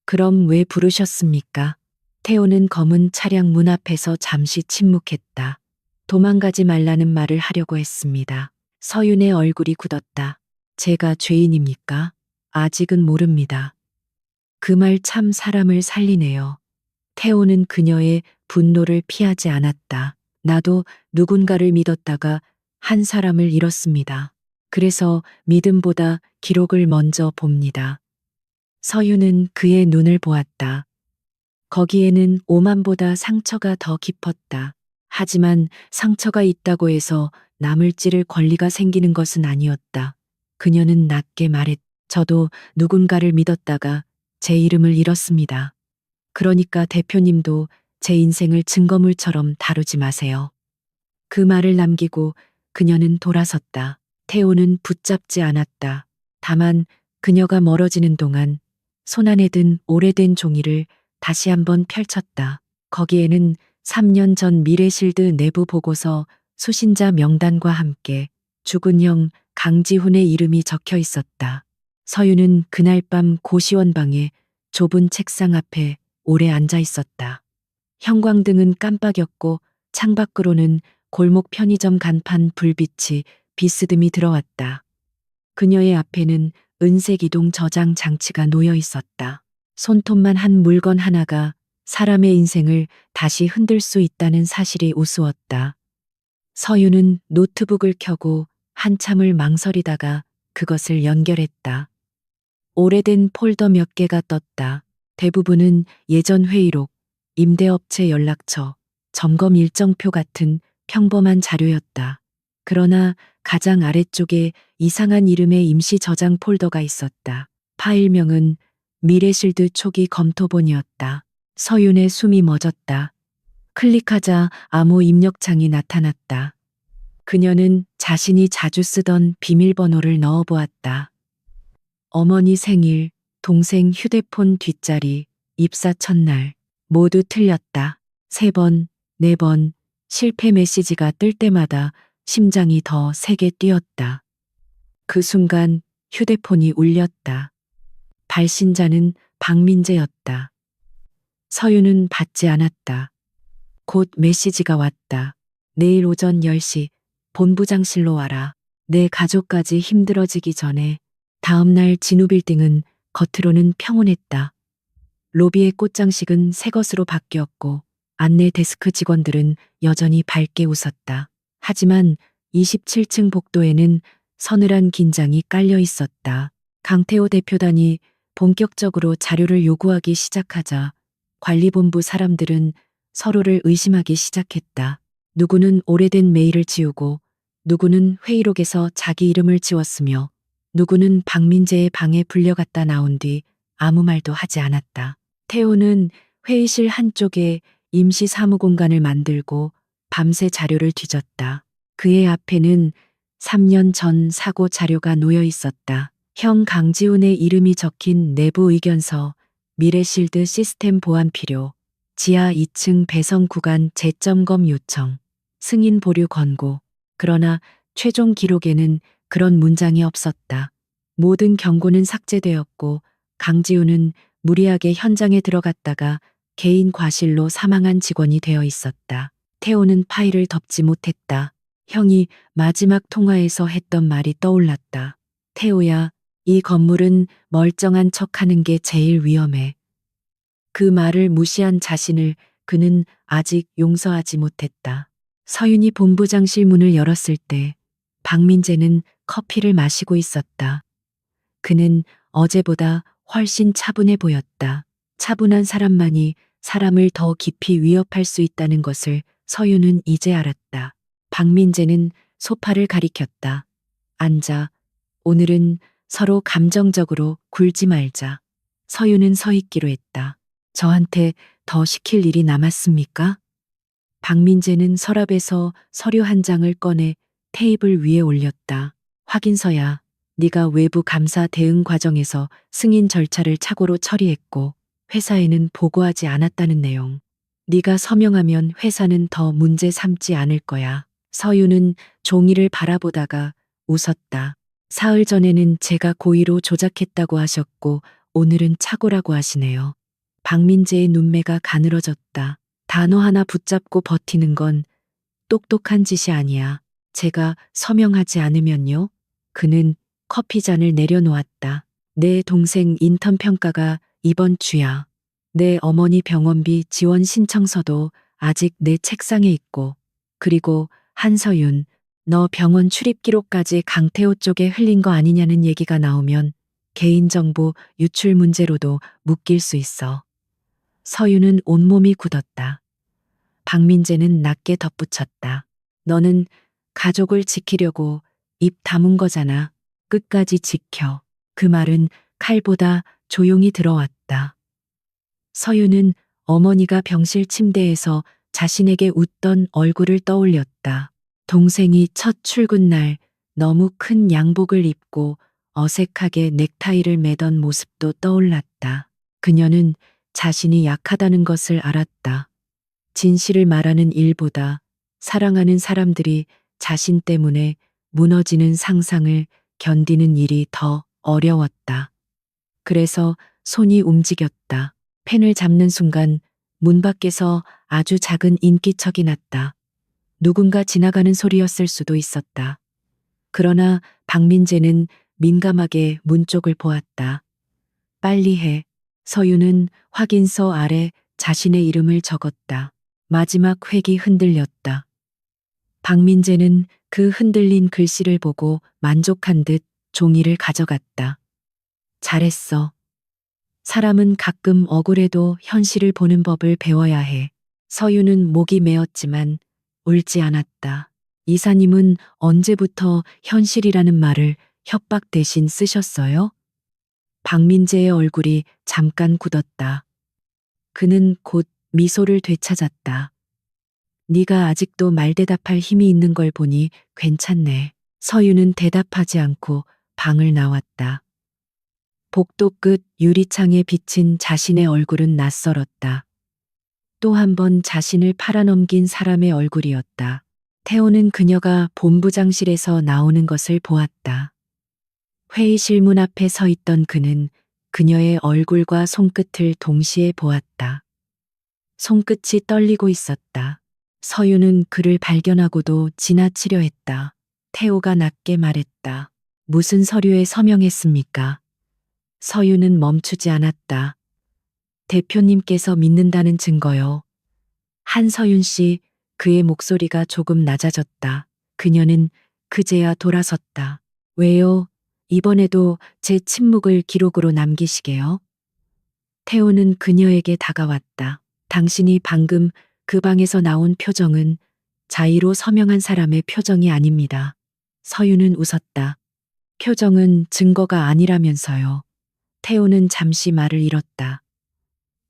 그럼 왜 부르셨습니까? 태호는 검은 차량 문 앞에서 잠시 침묵했다. 도망가지 말라는 말을 하려고 했습니다. 서윤의 얼굴이 굳었다. 제가 죄인입니까? 아직은 모릅니다. 그 말 참 사람을 살리네요. 태호는 그녀의 분노를 피하지 않았다. 나도 누군가를 믿었다가 한 사람을 잃었습니다. 그래서 믿음보다 기록을 먼저 봅니다. 서윤은 그의 눈을 보았다. 거기에는 오만보다 상처가 더 깊었다. 하지만 상처가 있다고 해서 남을 찌를 권리가 생기는 것은 아니었다. 그녀는 낮게 말했. 저도 누군가를 믿었다가 제 이름을 잃었습니다. 그러니까 대표님도 제 인생을 증거물처럼 다루지 마세요. 그 말을 남기고 그녀는 돌아섰다. 태호는 붙잡지 않았다. 다만 그녀가 멀어지는 동안 손안에 든 오래된 종이를 다시 한번 펼쳤다. 거기에는 3년 전 미래실드 내부 보고서 수신자 명단과 함께 죽은 형 강지훈의 이름이 적혀 있었다. 서유는 그날 밤 고시원방에 좁은 책상 앞에 오래 앉아 있었다. 형광등은 깜빡였고 창밖으로는 골목 편의점 간판 불빛이 비스듬히 들어왔다. 그녀의 앞에는 은색 이동 저장 장치가 놓여 있었다. 손톱만 한 물건 하나가 사람의 인생을 다시 흔들 수 있다는 사실이 우스웠다. 서유는 노트북을 켜고 한참을 망설이다가 그것을 연결했다. 오래된 폴더 몇 개가 떴다. 대부분은 예전 회의록, 임대업체 연락처, 점검 일정표 같은 평범한 자료였다. 그러나 가장 아래쪽에 이상한 이름의 임시 저장 폴더가 있었다. 파일명은 미래실드 초기 검토본이었다. 서윤의 숨이 멎었다. 클릭하자 암호 입력창이 나타났다. 그녀는 자신이 자주 쓰던 비밀번호를 넣어보았다. 어머니 생일, 동생 휴대폰 뒷자리, 입사 첫날, 모두 틀렸다. 3번, 4번, 실패 메시지가 뜰 때마다 심장이 더 세게 뛰었다. 그 순간 휴대폰이 울렸다. 발신자는 박민재였다. 서유는 받지 않았다. 곧 메시지가 왔다. 내일 오전 10시 본부장실로 와라. 내 가족까지 힘들어지기 전에. 다음날 진우빌딩은 겉으로는 평온했다. 로비의 꽃장식은 새 것으로 바뀌었고 안내 데스크 직원들은 여전히 밝게 웃었다. 하지만 27층 복도에는 서늘한 긴장이 깔려 있었다. 강태호 대표단이 본격적으로 자료를 요구하기 시작하자 관리본부 사람들은 서로를 의심하기 시작했다. 누구는 오래된 메일을 지우고 누구는 회의록에서 자기 이름을 지웠으며 누구는 박민재의 방에 불려갔다 나온 뒤 아무 말도 하지 않았다. 태호는 회의실 한쪽에 임시 사무공간을 만들고 밤새 자료를 뒤졌다. 그의 앞에는 3년 전 사고 자료가 놓여 있었다. 형 강지훈의 이름이 적힌 내부 의견서, 미래실드 시스템 보안 필요, 지하 2층 배선 구간 재점검 요청, 승인 보류 권고. 그러나 최종 기록에는 그런 문장이 없었다. 모든 경고는 삭제되었고 강지훈은 무리하게 현장에 들어갔다가 개인 과실로 사망한 직원이 되어 있었다. 태호는 파일을 덮지 못했다. 형이 마지막 통화에서 했던 말이 떠올랐다. 태호야, 이 건물은 멀쩡한 척하는 게 제일 위험해. 그 말을 무시한 자신을 그는 아직 용서하지 못했다. 서윤이 본부장실 문을 열었을 때 박민재는 커피를 마시고 있었다. 그는 어제보다 훨씬 차분해 보였다. 차분한 사람만이 사람을 더 깊이 위협할 수 있다는 것을 서윤은 이제 알았다. 박민재는 소파를 가리켰다. 앉아. 오늘은 서로 감정적으로 굴지 말자. 서윤은 서 있기로 했다. 저한테 더 시킬 일이 남았습니까? 박민재는 서랍에서 서류 한 장을 꺼내 테이블 위에 올렸다. 확인서야. 네가 외부 감사 대응 과정에서 승인 절차를 착오로 처리했고 회사에는 보고하지 않았다는 내용. 네가 서명하면 회사는 더 문제 삼지 않을 거야. 서유는 종이를 바라보다가 웃었다. 사흘 전에는 제가 고의로 조작했다고 하셨고 오늘은 착오라고 하시네요. 박민재의 눈매가 가늘어졌다. 단어 하나 붙잡고 버티는 건 똑똑한 짓이 아니야. 제가 서명하지 않으면요? 그는 커피잔을 내려놓았다. 내 동생 인턴 평가가 이번 주야. 내 어머니 병원비 지원 신청서도 아직 내 책상에 있고. 그리고 한서윤, 너 병원 출입 기록까지 강태호 쪽에 흘린 거 아니냐는 얘기가 나오면 개인정보 유출 문제로도 묶일 수 있어. 서윤은 온몸이 굳었다. 박민재는 낮게 덧붙였다. 너는 가족을 지키려고 입 다문 거잖아. 끝까지 지켜. 그 말은 칼보다 조용히 들어왔다. 서유는 어머니가 병실 침대에서 자신에게 웃던 얼굴을 떠올렸다. 동생이 첫 출근 날 너무 큰 양복을 입고 어색하게 넥타이를 매던 모습도 떠올랐다. 그녀는 자신이 약하다는 것을 알았다. 진실을 말하는 일보다 사랑하는 사람들이 자신 때문에 무너지는 상상을 견디는 일이 더 어려웠다. 그래서 손이 움직였다. 펜을 잡는 순간 문 밖에서 아주 작은 인기척이 났다. 누군가 지나가는 소리였을 수도 있었다. 그러나 박민재는 민감하게 문 쪽을 보았다. 빨리 해. 서유는 확인서 아래 자신의 이름을 적었다. 마지막 획이 흔들렸다. 박민재는 그 흔들린 글씨를 보고 만족한 듯 종이를 가져갔다. 잘했어. 사람은 가끔 억울해도 현실을 보는 법을 배워야 해. 서유는 목이 메었지만 울지 않았다. 이사님은 언제부터 현실이라는 말을 협박 대신 쓰셨어요? 박민재의 얼굴이 잠깐 굳었다. 그는 곧 미소를 되찾았다. 네가 아직도 말대답할 힘이 있는 걸 보니 괜찮네. 서유는 대답하지 않고 방을 나왔다. 복도 끝 유리창에 비친 자신의 얼굴은 낯설었다. 또 한 번 자신을 팔아넘긴 사람의 얼굴이었다. 태호는 그녀가 본부장실에서 나오는 것을 보았다. 회의실 문 앞에 서 있던 그는 그녀의 얼굴과 손끝을 동시에 보았다. 손끝이 떨리고 있었다. 서유는 그를 발견하고도 지나치려 했다. 태호가 낮게 말했다. 무슨 서류에 서명했습니까? 서유는 멈추지 않았다. 대표님께서 믿는다는 증거요. 한서윤 씨, 그의 목소리가 조금 낮아졌다. 그녀는 그제야 돌아섰다. 왜요? 이번에도 제 침묵을 기록으로 남기시게요? 태호는 그녀에게 다가왔다. 당신이 방금 그 방에서 나온 표정은 자의로 서명한 사람의 표정이 아닙니다. 서유는 웃었다. 표정은 증거가 아니라면서요. 태호는 잠시 말을 잃었다.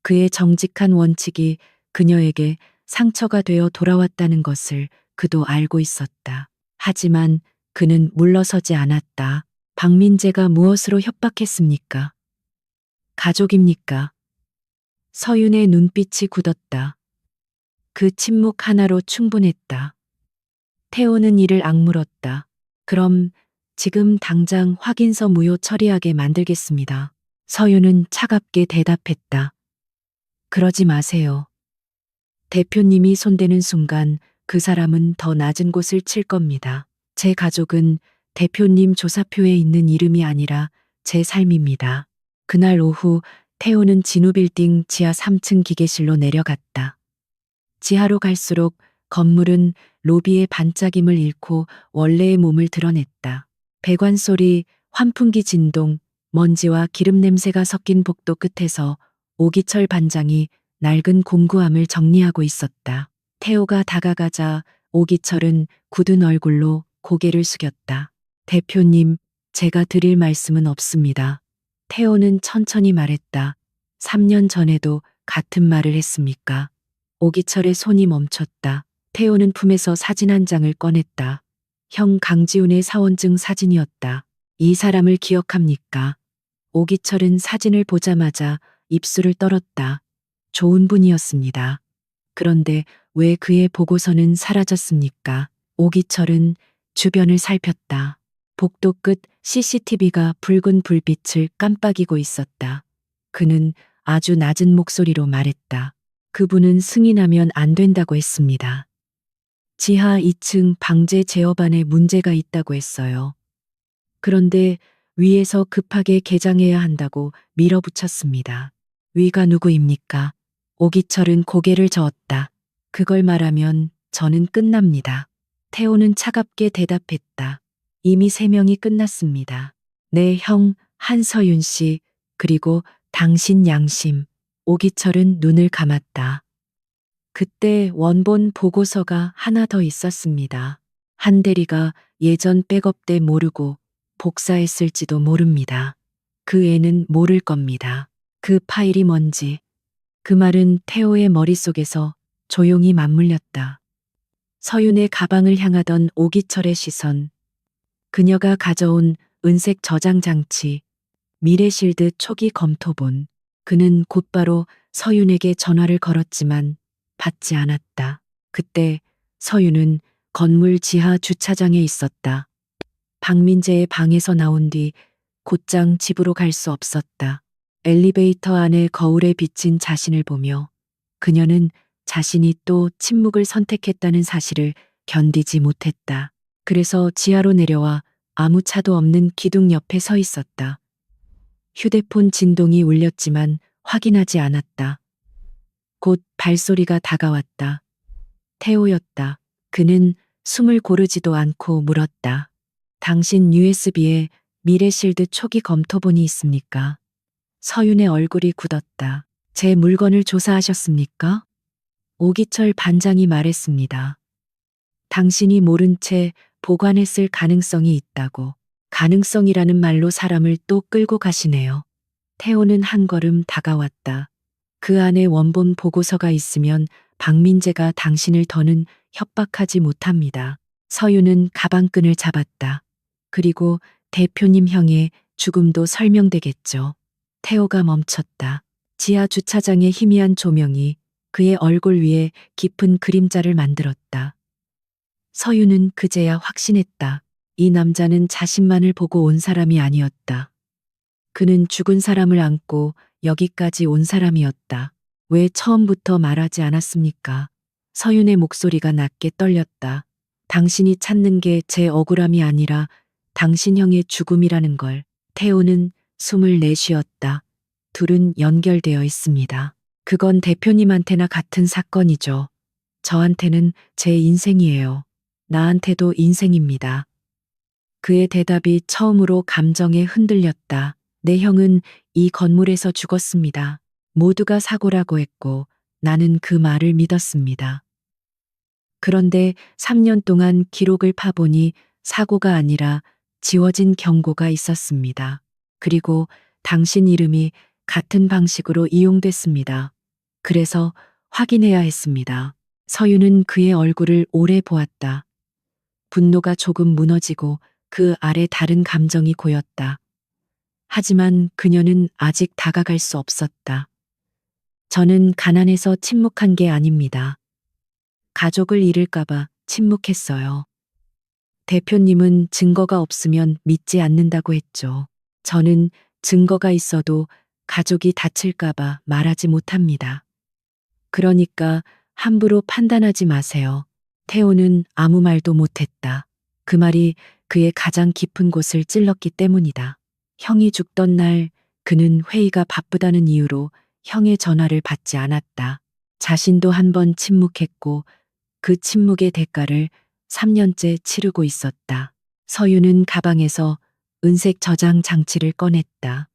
그의 정직한 원칙이 그녀에게 상처가 되어 돌아왔다는 것을 그도 알고 있었다. 하지만 그는 물러서지 않았다. 박민재가 무엇으로 협박했습니까? 가족입니까? 서윤의 눈빛이 굳었다. 그 침묵 하나로 충분했다. 태호는 이를 악물었다. 그럼 지금 당장 확인서 무효 처리하게 만들겠습니다. 서윤은 차갑게 대답했다. 그러지 마세요. 대표님이 손대는 순간 그 사람은 더 낮은 곳을 칠 겁니다. 제 가족은 대표님 조사표에 있는 이름이 아니라 제 삶입니다. 그날 오후 태호는 진우빌딩 지하 3층 기계실로 내려갔다. 지하로 갈수록 건물은 로비의 반짝임을 잃고 원래의 몸을 드러냈다. 배관 소리, 환풍기 진동, 먼지와 기름 냄새가 섞인 복도 끝에서 오기철 반장이 낡은 공구함을 정리하고 있었다. 태호가 다가가자 오기철은 굳은 얼굴로 고개를 숙였다. 대표님, 제가 드릴 말씀은 없습니다. 태호는 천천히 말했다. 3년 전에도 같은 말을 했습니까? 오기철의 손이 멈췄다. 태호는 품에서 사진 한 장을 꺼냈다. 형 강지훈의 사원증 사진이었다. 이 사람을 기억합니까? 오기철은 사진을 보자마자 입술을 떨었다. 좋은 분이었습니다. 그런데 왜 그의 보고서는 사라졌습니까? 오기철은 주변을 살폈다. 복도 끝 CCTV가 붉은 불빛을 깜빡이고 있었다. 그는 아주 낮은 목소리로 말했다. 그분은 승인하면 안 된다고 했습니다. 지하 2층 방제 제어반에 문제가 있다고 했어요. 그런데 위에서 급하게 개장해야 한다고 밀어붙였습니다. 위가 누구입니까? 오기철은 고개를 저었다. 그걸 말하면 저는 끝납니다. 태호는 차갑게 대답했다. 이미 3명이 끝났습니다. 내 형 한서윤 씨, 그리고 당신 양심. 오기철은 눈을 감았다. 그때 원본 보고서가 하나 더 있었습니다. 한 대리가 예전 백업 때 모르고 복사했을지도 모릅니다. 그 애는 모를 겁니다. 그 파일이 뭔지. 그 말은 태호의 머릿속에서 조용히 맞물렸다. 서윤의 가방을 향하던 오기철의 시선. 그녀가 가져온 은색 저장 장치, 미래실드 초기 검토본. 그는 곧바로 서윤에게 전화를 걸었지만 받지 않았다. 그때 서윤은 건물 지하 주차장에 있었다. 박민재의 방에서 나온 뒤 곧장 집으로 갈 수 없었다. 엘리베이터 안에 거울에 비친 자신을 보며 그녀는 자신이 또 침묵을 선택했다는 사실을 견디지 못했다. 그래서 지하로 내려와 아무 차도 없는 기둥 옆에 서 있었다. 휴대폰 진동이 울렸지만 확인하지 않았다. 곧 발소리가 다가왔다. 태호였다. 그는 숨을 고르지도 않고 물었다. 당신 USB에 미래실드 초기 검토본이 있습니까? 서윤의 얼굴이 굳었다. 제 물건을 조사하셨습니까? 오기철 반장이 말했습니다. 당신이 모른 채 보관했을 가능성이 있다고. 가능성이라는 말로 사람을 또 끌고 가시네요. 태호는 한 걸음 다가왔다. 그 안에 원본 보고서가 있으면 박민재가 당신을 더는 협박하지 못합니다. 서윤은 가방끈을 잡았다. 그리고 대표님 형의 죽음도 설명되겠죠. 태호가 멈췄다. 지하 주차장의 희미한 조명이 그의 얼굴 위에 깊은 그림자를 만들었다. 서윤은 그제야 확신했다. 이 남자는 자신만을 보고 온 사람이 아니었다. 그는 죽은 사람을 안고 여기까지 온 사람이었다. 왜 처음부터 말하지 않았습니까? 서윤의 목소리가 낮게 떨렸다. 당신이 찾는 게 제 억울함이 아니라 당신 형의 죽음이라는 걸. 태호는 숨을 내쉬었다. 둘은 연결되어 있습니다. 그건 대표님한테나 같은 사건이죠. 저한테는 제 인생이에요. 나한테도 인생입니다. 그의 대답이 처음으로 감정에 흔들렸다. 내 형은 이 건물에서 죽었습니다. 모두가 사고라고 했고 나는 그 말을 믿었습니다. 그런데 3년 동안 기록을 파보니 사고가 아니라 지워진 경고가 있었습니다. 그리고 당신 이름이 같은 방식으로 이용됐습니다. 그래서 확인해야 했습니다. 서윤은 그의 얼굴을 오래 보았다. 분노가 조금 무너지고 그 아래 다른 감정이 고였다. 하지만 그녀는 아직 다가갈 수 없었다. 저는 가난해서 침묵한 게 아닙니다. 가족을 잃을까봐 침묵했어요. 대표님은 증거가 없으면 믿지 않는다고 했죠. 저는 증거가 있어도 가족이 다칠까봐 말하지 못합니다. 그러니까 함부로 판단하지 마세요. 태호는 아무 말도 못했다. 그 말이 그의 가장 깊은 곳을 찔렀기 때문이다. 형이 죽던 날 그는 회의가 바쁘다는 이유로 형의 전화를 받지 않았다. 자신도 한 번 침묵했고 그 침묵의 대가를 3년째 치르고 있었다. 서윤은 가방에서 은색 저장 장치를 꺼냈다.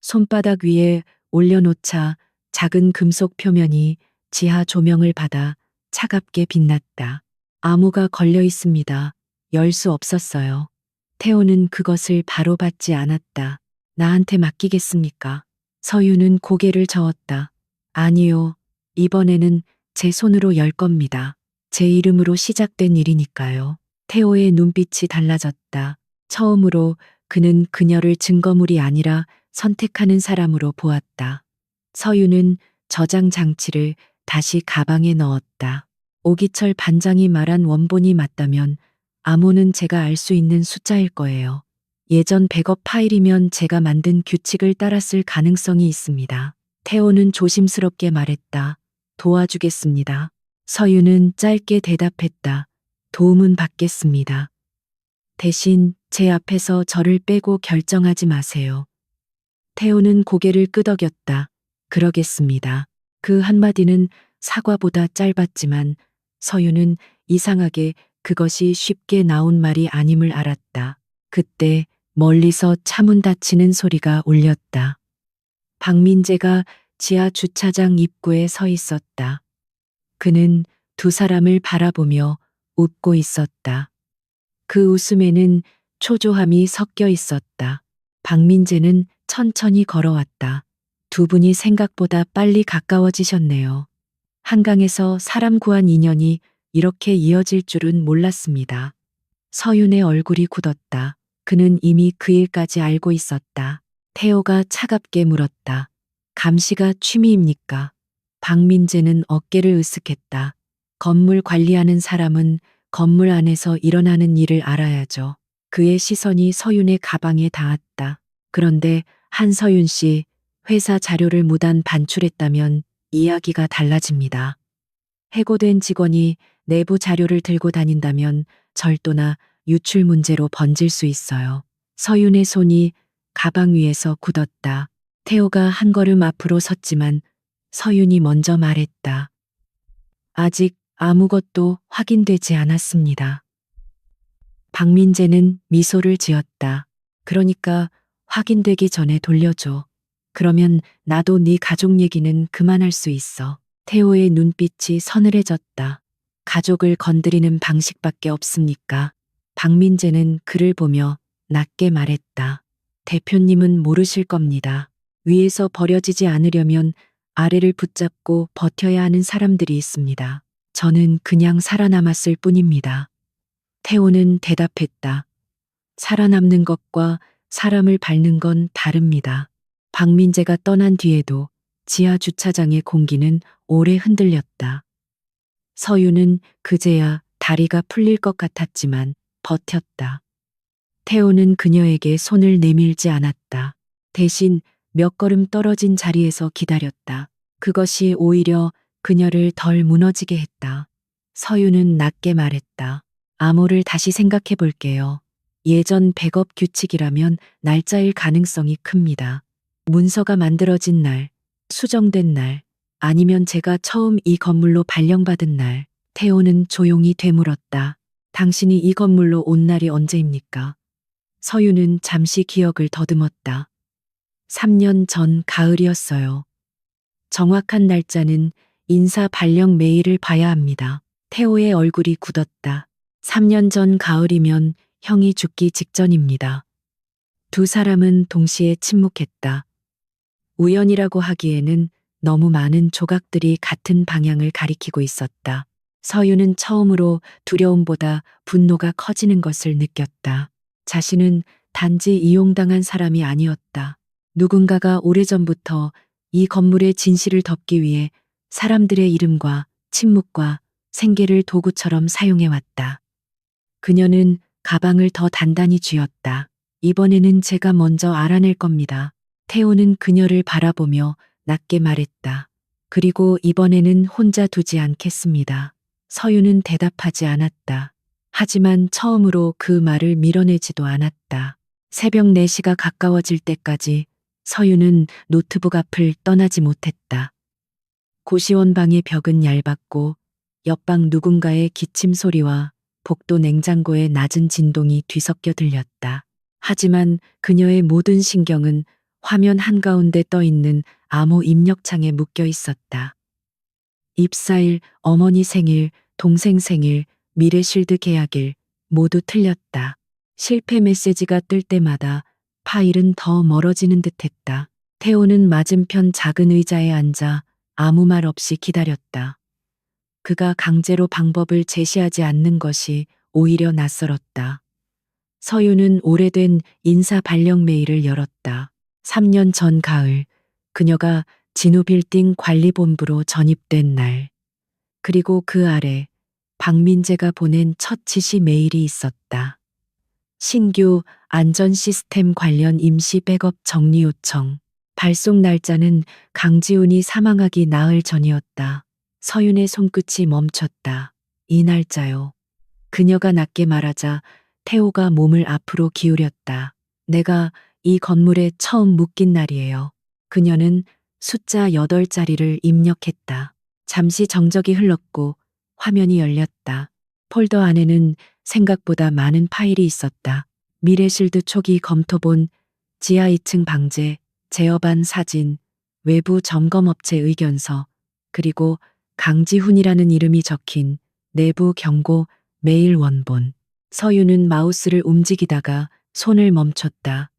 손바닥 위에 올려놓자 작은 금속 표면이 지하 조명을 받아 차갑게 빛났다. 암호가 걸려 있습니다. 열 수 없었어요. 태호는 그것을 바로 받지 않았다. 나한테 맡기겠습니까? 서윤은 고개를 저었다. 아니요. 이번에는 제 손으로 열 겁니다. 제 이름으로 시작된 일이니까요. 태호의 눈빛이 달라졌다. 처음으로 그는 그녀를 증거물이 아니라 선택하는 사람으로 보았다. 서윤은 저장 장치를 다시 가방에 넣었다. 오기철 반장이 말한 원본이 맞다면 암호는 제가 알 수 있는 숫자일 거예요. 예전 백업 파일이면 제가 만든 규칙을 따랐을 가능성이 있습니다. 태호는 조심스럽게 말했다. 도와주겠습니다. 서윤은 짧게 대답했다. 도움은 받겠습니다. 대신 제 앞에서 저를 빼고 결정하지 마세요. 태호는 고개를 끄덕였다. 그러겠습니다. 그 한마디는 사과보다 짧았지만 서윤은 이상하게 그것이 쉽게 나온 말이 아님을 알았다. 그때 멀리서 차문 닫히는 소리가 울렸다. 박민재가 지하 주차장 입구에 서 있었다. 그는 두 사람을 바라보며 웃고 있었다. 그 웃음에는 초조함이 섞여 있었다. 박민재는 천천히 걸어왔다. 두 분이 생각보다 빨리 가까워지셨네요. 한강에서 사람 구한 인연이 이렇게 이어질 줄은 몰랐습니다. 서윤의 얼굴이 굳었다. 그는 이미 그 일까지 알고 있었다. 태호가 차갑게 물었다. 감시가 취미입니까? 박민재는 어깨를 으쓱했다. 건물 관리하는 사람은 건물 안에서 일어나는 일을 알아야죠. 그의 시선이 서윤의 가방에 닿았다. 그런데 한서윤 씨, 회사 자료를 무단 반출했다면 이야기가 달라집니다. 해고된 직원이 내부 자료를 들고 다닌다면 절도나 유출 문제로 번질 수 있어요. 서윤의 손이 가방 위에서 굳었다. 태호가 한 걸음 앞으로 섰지만 서윤이 먼저 말했다. 아직 아무것도 확인되지 않았습니다. 박민재는 미소를 지었다. 그러니까 확인되기 전에 돌려줘. 그러면 나도 네 가족 얘기는 그만할 수 있어. 태호의 눈빛이 서늘해졌다. 가족을 건드리는 방식밖에 없습니까? 박민재는 그를 보며 낮게 말했다. 대표님은 모르실 겁니다. 위에서 버려지지 않으려면 아래를 붙잡고 버텨야 하는 사람들이 있습니다. 저는 그냥 살아남았을 뿐입니다. 태호는 대답했다. 살아남는 것과 사람을 밟는 건 다릅니다. 박민재가 떠난 뒤에도 지하 주차장의 공기는 오래 흔들렸다. 서유는 그제야 다리가 풀릴 것 같았지만 버텼다. 태호는 그녀에게 손을 내밀지 않았다. 대신 몇 걸음 떨어진 자리에서 기다렸다. 그것이 오히려 그녀를 덜 무너지게 했다. 서유는 낮게 말했다. 암호를 다시 생각해 볼게요. 예전 백업 규칙이라면 날짜일 가능성이 큽니다. 문서가 만들어진 날, 수정된 날, 아니면 제가 처음 이 건물로 발령받은 날. 태호는 조용히 되물었다. 당신이 이 건물로 온 날이 언제입니까? 서유는 잠시 기억을 더듬었다. 3년 전 가을이었어요. 정확한 날짜는 인사 발령 메일을 봐야 합니다. 태호의 얼굴이 굳었다. 3년 전 가을이면 형이 죽기 직전입니다. 두 사람은 동시에 침묵했다. 우연이라고 하기에는 너무 많은 조각들이 같은 방향을 가리키고 있었다. 서유는 처음으로 두려움보다 분노가 커지는 것을 느꼈다. 자신은 단지 이용당한 사람이 아니었다. 누군가가 오래전부터 이 건물의 진실을 덮기 위해 사람들의 이름과 침묵과 생계를 도구처럼 사용해왔다. 그녀는 가방을 더 단단히 쥐었다. 이번에는 제가 먼저 알아낼 겁니다. 태호는 그녀를 바라보며 낮게 말했다. 그리고 이번에는 혼자 두지 않겠습니다. 서유는 대답하지 않았다. 하지만 처음으로 그 말을 밀어내지도 않았다. 새벽 4시가 가까워질 때까지 서유는 노트북 앞을 떠나지 못했다. 고시원 방의 벽은 얇았고 옆방 누군가의 기침 소리와 복도 냉장고의 낮은 진동이 뒤섞여 들렸다. 하지만 그녀의 모든 신경은 화면 한가운데 떠있는 암호 입력창에 묶여 있었다. 입사일, 어머니 생일, 동생 생일, 미래실드 계약일 모두 틀렸다. 실패 메시지가 뜰 때마다 파일은 더 멀어지는 듯했다. 태호는 맞은편 작은 의자에 앉아 아무 말 없이 기다렸다. 그가 강제로 방법을 제시하지 않는 것이 오히려 낯설었다. 서유는 오래된 인사 발령 메일을 열었다. 3년 전 가을, 그녀가 진우빌딩 관리본부로 전입된 날. 그리고 그 아래 박민재가 보낸 첫 지시 메일이 있었다. 신규 안전 시스템 관련 임시 백업 정리 요청. 발송 날짜는 강지훈이 사망하기 나흘 전이었다. 서윤의 손끝이 멈췄다. 이 날짜요. 그녀가 낮게 말하자 태호가 몸을 앞으로 기울였다. 내가 이 건물에 처음 묵긴 날이에요. 그녀는 숫자 8자리를 입력했다. 잠시 정적이 흘렀고 화면이 열렸다. 폴더 안에는 생각보다 많은 파일이 있었다. 미래실드 초기 검토본, 지하 2층 방제, 제어반 사진, 외부 점검업체 의견서, 그리고 강지훈이라는 이름이 적힌 내부 경고 메일 원본. 서유는 마우스를 움직이다가 손을 멈췄다.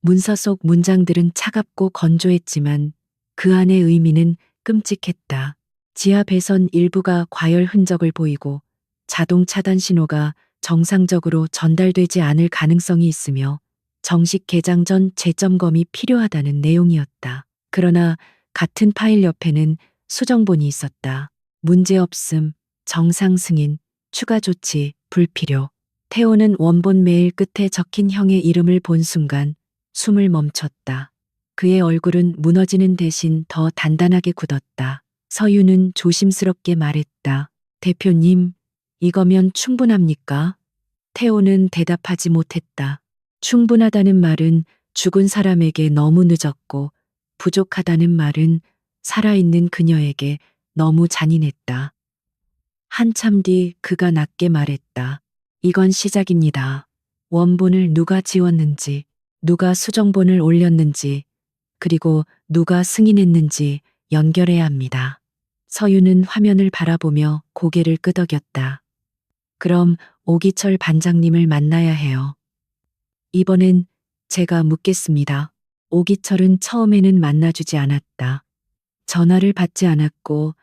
문서 속 문장들은 차갑고 건조했지만 그 안의 의미는 끔찍했다. 지하 배선 일부가 과열 흔적을 보이고 자동 차단 신호가 정상적으로 전달되지 않을 가능성이 있으며 정식 개장 전 재점검이 필요하다는 내용이었다. 그러나 같은 파일 옆에는 수정본이 있었다. 문제없음, 정상 승인, 추가 조치, 불필요. 태호는 원본 메일 끝에 적힌 형의 이름을 본 순간 숨을 멈췄다. 그의 얼굴은 무너지는 대신 더 단단하게 굳었다. 서유는 조심스럽게 말했다. 대표님, 이거면 충분합니까? 태호는 대답하지 못했다. 충분하다는 말은 죽은 사람에게 너무 늦었고 부족하다는 말은 살아있는 그녀에게 너무 잔인했다. 한참 뒤 그가 낮게 말했다. 이건 시작입니다. 원본을 누가 지웠는지, 누가 수정본을 올렸는지, 그리고 누가 승인했는지 연결해야 합니다. 서유는 화면을 바라보며 고개를 끄덕였다. 그럼 오기철 반장님을 만나야 해요. 이번엔 제가 묻겠습니다. 오기철은 처음에는 만나주지 않았다. 전화를 받지 않았고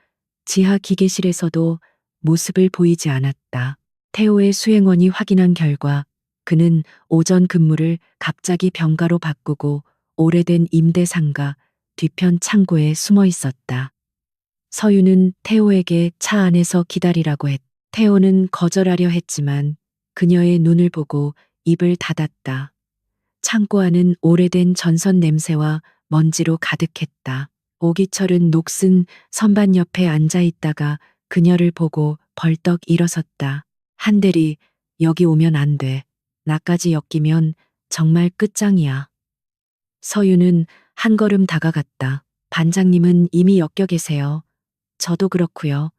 지하 기계실에서도 모습을 보이지 않았다. 태호의 수행원이 확인한 결과 그는 오전 근무를 갑자기 병가로 바꾸고 오래된 임대상가 뒤편 창고에 숨어 있었다. 서유는 태호에게 차 안에서 기다리라고 했다. 태호는 거절하려 했지만 그녀의 눈을 보고 입을 닫았다. 창고 안은 오래된 전선 냄새와 먼지로 가득했다. 오기철은 녹슨 선반 옆에 앉아 있다가 그녀를 보고 벌떡 일어섰다. 한대리, 여기 오면 안 돼. 나까지 엮이면 정말 끝장이야. 서유는 한 걸음 다가갔다. 반장님은 이미 엮여 계세요. 저도 그렇고요.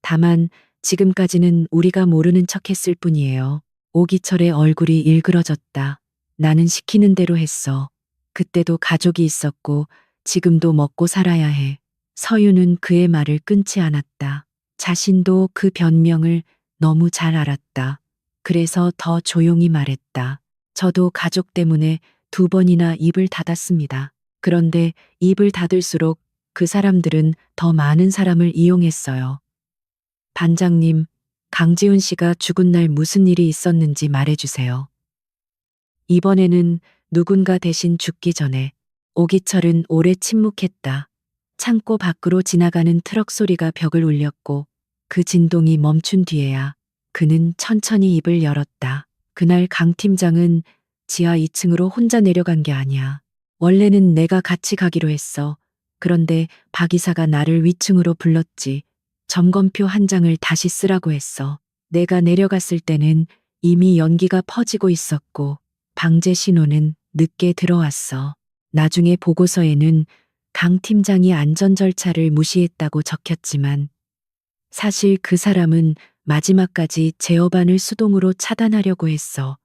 다만 지금까지는 우리가 모르는 척 했을 뿐이에요. 오기철의 얼굴이 일그러졌다. 나는 시키는 대로 했어. 그때도 가족이 있었고 지금도 먹고 살아야 해. 서유는 그의 말을 끊지 않았다. 자신도 그 변명을 너무 잘 알았다. 그래서 더 조용히 말했다. 저도 가족 때문에 2번이나 입을 닫았습니다. 그런데 입을 닫을수록 그 사람들은 더 많은 사람을 이용했어요. 반장님, 강지훈 씨가 죽은 날 무슨 일이 있었는지 말해주세요. 이번에는 누군가 대신 죽기 전에. 오기철은 오래 침묵했다. 창고 밖으로 지나가는 트럭 소리가 벽을 울렸고 그 진동이 멈춘 뒤에야 그는 천천히 입을 열었다. 그날 강 팀장은 지하 2층으로 혼자 내려간 게 아니야. 원래는 내가 같이 가기로 했어. 그런데 박 이사가 나를 위층으로 불렀지. 점검표 한 장을 다시 쓰라고 했어. 내가 내려갔을 때는 이미 연기가 퍼지고 있었고 방제 신호는 늦게 들어왔어. 나중에 보고서에는 강 팀장이 안전 절차를 무시했다고 적혔지만 사실 그 사람은 마지막까지 제어반을 수동으로 차단하려고 했어.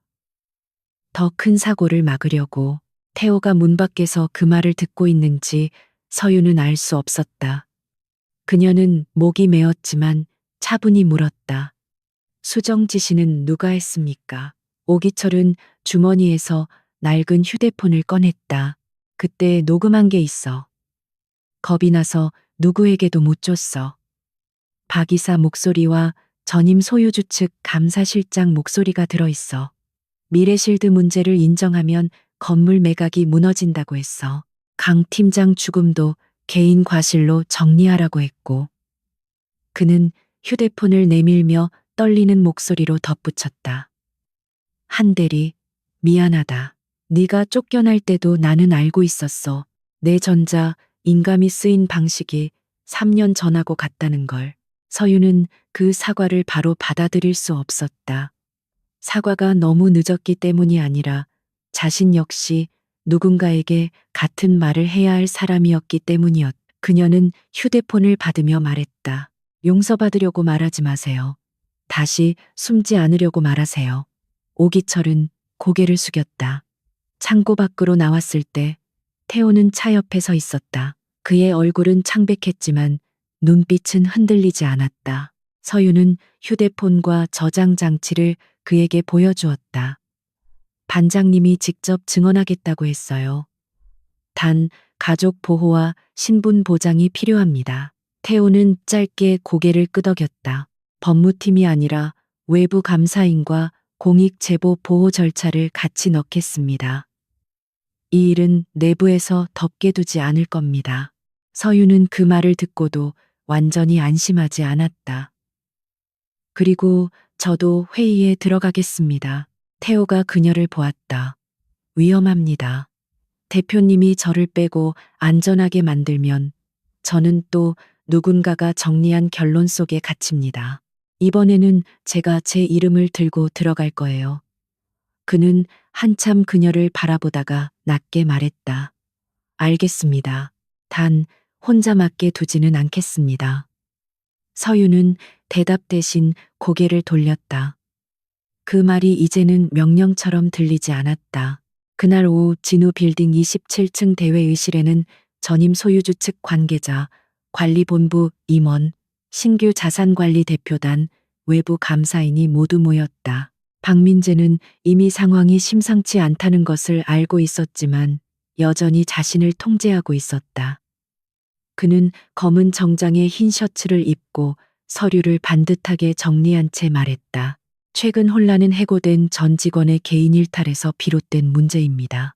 더 큰 사고를 막으려고. 태호가 문 밖에서 그 말을 듣고 있는지 서유는 알 수 없었다. 그녀는 목이 메었지만 차분히 물었다. 수정 지시는 누가 했습니까? 오기철은 주머니에서 낡은 휴대폰을 꺼냈다. 그때 녹음한 게 있어. 겁이 나서 누구에게도 못 줬어. 박 이사 목소리와 전임 소유주 측 감사실장 목소리가 들어있어. 미래실드 문제를 인정하면 건물 매각이 무너진다고 했어. 강 팀장 죽음도 개인 과실로 정리하라고 했고. 그는 휴대폰을 내밀며 떨리는 목소리로 덧붙였다. 한대리, 미안하다. 네가 쫓겨날 때도 나는 알고 있었어. 내 전자, 인감이 쓰인 방식이 3년 전하고 같다는 걸. 서유는 그 사과를 바로 받아들일 수 없었다. 사과가 너무 늦었기 때문이 아니라 자신 역시 누군가에게 같은 말을 해야 할 사람이었기 때문이었다. 그녀는 휴대폰을 받으며 말했다. 용서받으려고 말하지 마세요. 다시 숨지 않으려고 말하세요. 오기철은 고개를 숙였다. 창고 밖으로 나왔을 때 태호는 차 옆에 서 있었다. 그의 얼굴은 창백했지만 눈빛은 흔들리지 않았다. 서유는 휴대폰과 저장 장치를 그에게 보여주었다. 반장님이 직접 증언하겠다고 했어요. 단, 가족 보호와 신분 보장이 필요합니다. 태호는 짧게 고개를 끄덕였다. 법무팀이 아니라 외부 감사인과 공익 제보 보호 절차를 같이 넣겠습니다. 이 일은 내부에서 덮게 두지 않을 겁니다. 서유는 그 말을 듣고도 완전히 안심하지 않았다. 그리고 저도 회의에 들어가겠습니다. 태호가 그녀를 보았다. 위험합니다. 대표님이 저를 빼고 안전하게 만들면 저는 또 누군가가 정리한 결론 속에 갇힙니다. 이번에는 제가 제 이름을 들고 들어갈 거예요. 그는 한참 그녀를 바라보다가 낮게 말했다. 알겠습니다. 단, 혼자 맡게 두지는 않겠습니다. 서유는 대답 대신 고개를 돌렸다. 그 말이 이제는 명령처럼 들리지 않았다. 그날 오후 진우 빌딩 27층 대회의실에는 전임 소유주 측 관계자, 관리본부 임원, 신규 자산관리 대표단, 외부 감사인이 모두 모였다. 박민재는 이미 상황이 심상치 않다는 것을 알고 있었지만 여전히 자신을 통제하고 있었다. 그는 검은 정장에 흰 셔츠를 입고 서류를 반듯하게 정리한 채 말했다. 최근 혼란은 해고된 전 직원의 개인 일탈에서 비롯된 문제입니다.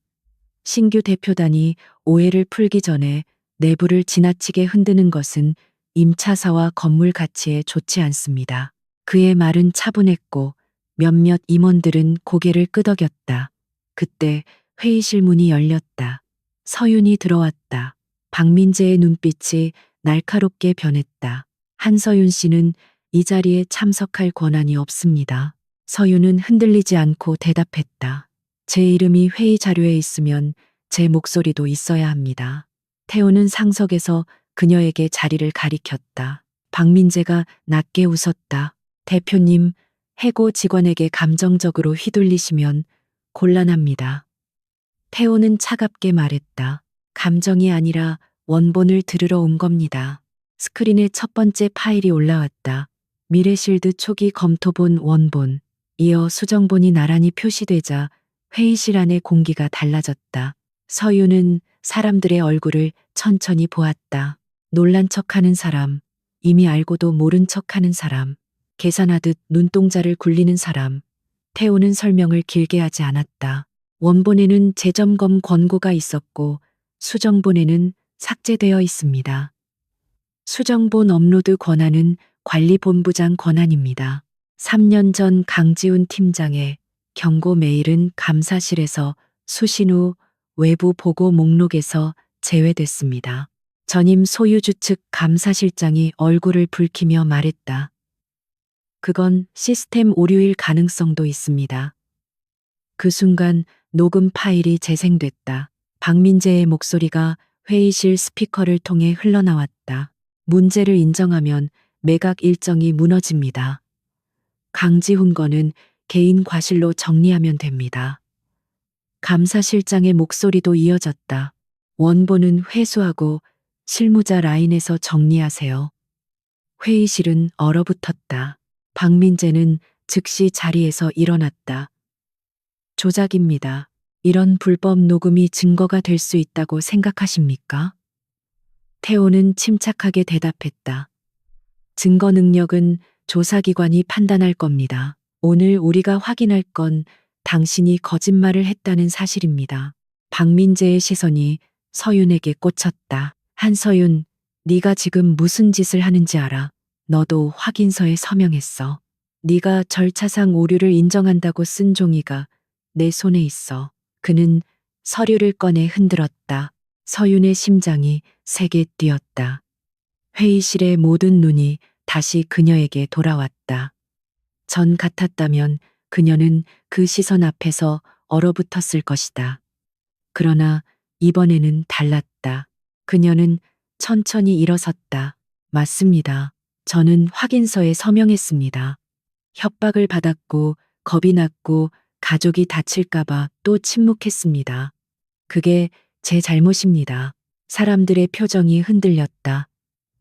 신규 대표단이 오해를 풀기 전에 내부를 지나치게 흔드는 것은 임차사와 건물 가치에 좋지 않습니다. 그의 말은 차분했고 몇몇 임원들은 고개를 끄덕였다. 그때 회의실 문이 열렸다. 서윤이 들어왔다. 박민재의 눈빛이 날카롭게 변했다. 한서윤 씨는 이 자리에 참석할 권한이 없습니다. 서윤은 흔들리지 않고 대답했다. 제 이름이 회의 자료에 있으면 제 목소리도 있어야 합니다. 태호는 상석에서 그녀에게 자리를 가리켰다. 박민재가 낮게 웃었다. 대표님, 해고 직원에게 감정적으로 휘둘리시면 곤란합니다. 태호는 차갑게 말했다. 감정이 아니라 원본을 들으러 온 겁니다. 스크린에 첫 번째 파일이 올라왔다. 미래실드 초기 검토본 원본. 이어 수정본이 나란히 표시되자 회의실 안의 공기가 달라졌다. 서유는 사람들의 얼굴을 천천히 보았다. 놀란 척하는 사람, 이미 알고도 모른 척하는 사람, 계산하듯 눈동자를 굴리는 사람. 태호는 설명을 길게 하지 않았다. 원본에는 재점검 권고가 있었고 수정본에는 삭제되어 있습니다. 수정본 업로드 권한은 관리본부장 권한입니다. 3년 전 강지훈 팀장의 경고 메일은 감사실에서 수신 후 외부 보고 목록에서 제외됐습니다. 전임 소유주 측 감사실장이 얼굴을 붉히며 말했다. 그건 시스템 오류일 가능성도 있습니다. 그 순간 녹음 파일이 재생됐다. 박민재의 목소리가 회의실 스피커를 통해 흘러나왔다. 문제를 인정하면 매각 일정이 무너집니다. 강지훈 건은 개인 과실로 정리하면 됩니다. 감사실장의 목소리도 이어졌다. 원본은 회수하고 실무자 라인에서 정리하세요. 회의실은 얼어붙었다. 박민재는 즉시 자리에서 일어났다. 조작입니다. 이런 불법 녹음이 증거가 될 수 있다고 생각하십니까? 태호는 침착하게 대답했다. 증거 능력은 조사기관이 판단할 겁니다. 오늘 우리가 확인할 건 당신이 거짓말을 했다는 사실입니다. 박민재의 시선이 서윤에게 꽂혔다. 한서윤, 네가 지금 무슨 짓을 하는지 알아? 너도 확인서에 서명했어. 네가 절차상 오류를 인정한다고 쓴 종이가 내 손에 있어. 그는 서류를 꺼내 흔들었다. 서윤의 심장이 세게 뛰었다. 회의실의 모든 눈이 다시 그녀에게 돌아왔다. 전 같았다면 그녀는 그 시선 앞에서 얼어붙었을 것이다. 그러나 이번에는 달랐다. 그녀는 천천히 일어섰다. 맞습니다. 저는 확인서에 서명했습니다. 협박을 받았고 겁이 났고 가족이 다칠까봐 또 침묵했습니다. 그게 제 잘못입니다. 사람들의 표정이 흔들렸다.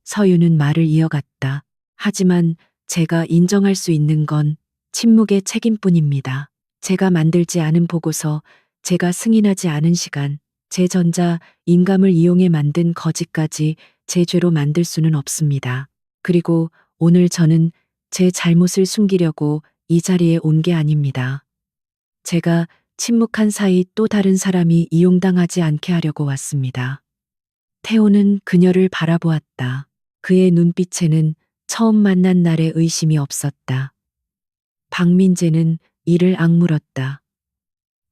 서유는 말을 이어갔다. 하지만 제가 인정할 수 있는 건 침묵의 책임뿐입니다. 제가 만들지 않은 보고서, 제가 승인하지 않은 시간, 제 전자 인감을 이용해 만든 거짓까지 제 죄로 만들 수는 없습니다. 그리고 오늘 저는 제 잘못을 숨기려고 이 자리에 온 게 아닙니다. 제가 침묵한 사이 또 다른 사람이 이용당하지 않게 하려고 왔습니다. 태호는 그녀를 바라보았다. 그의 눈빛에는 처음 만난 날의 의심이 없었다. 박민재는 이를 악물었다.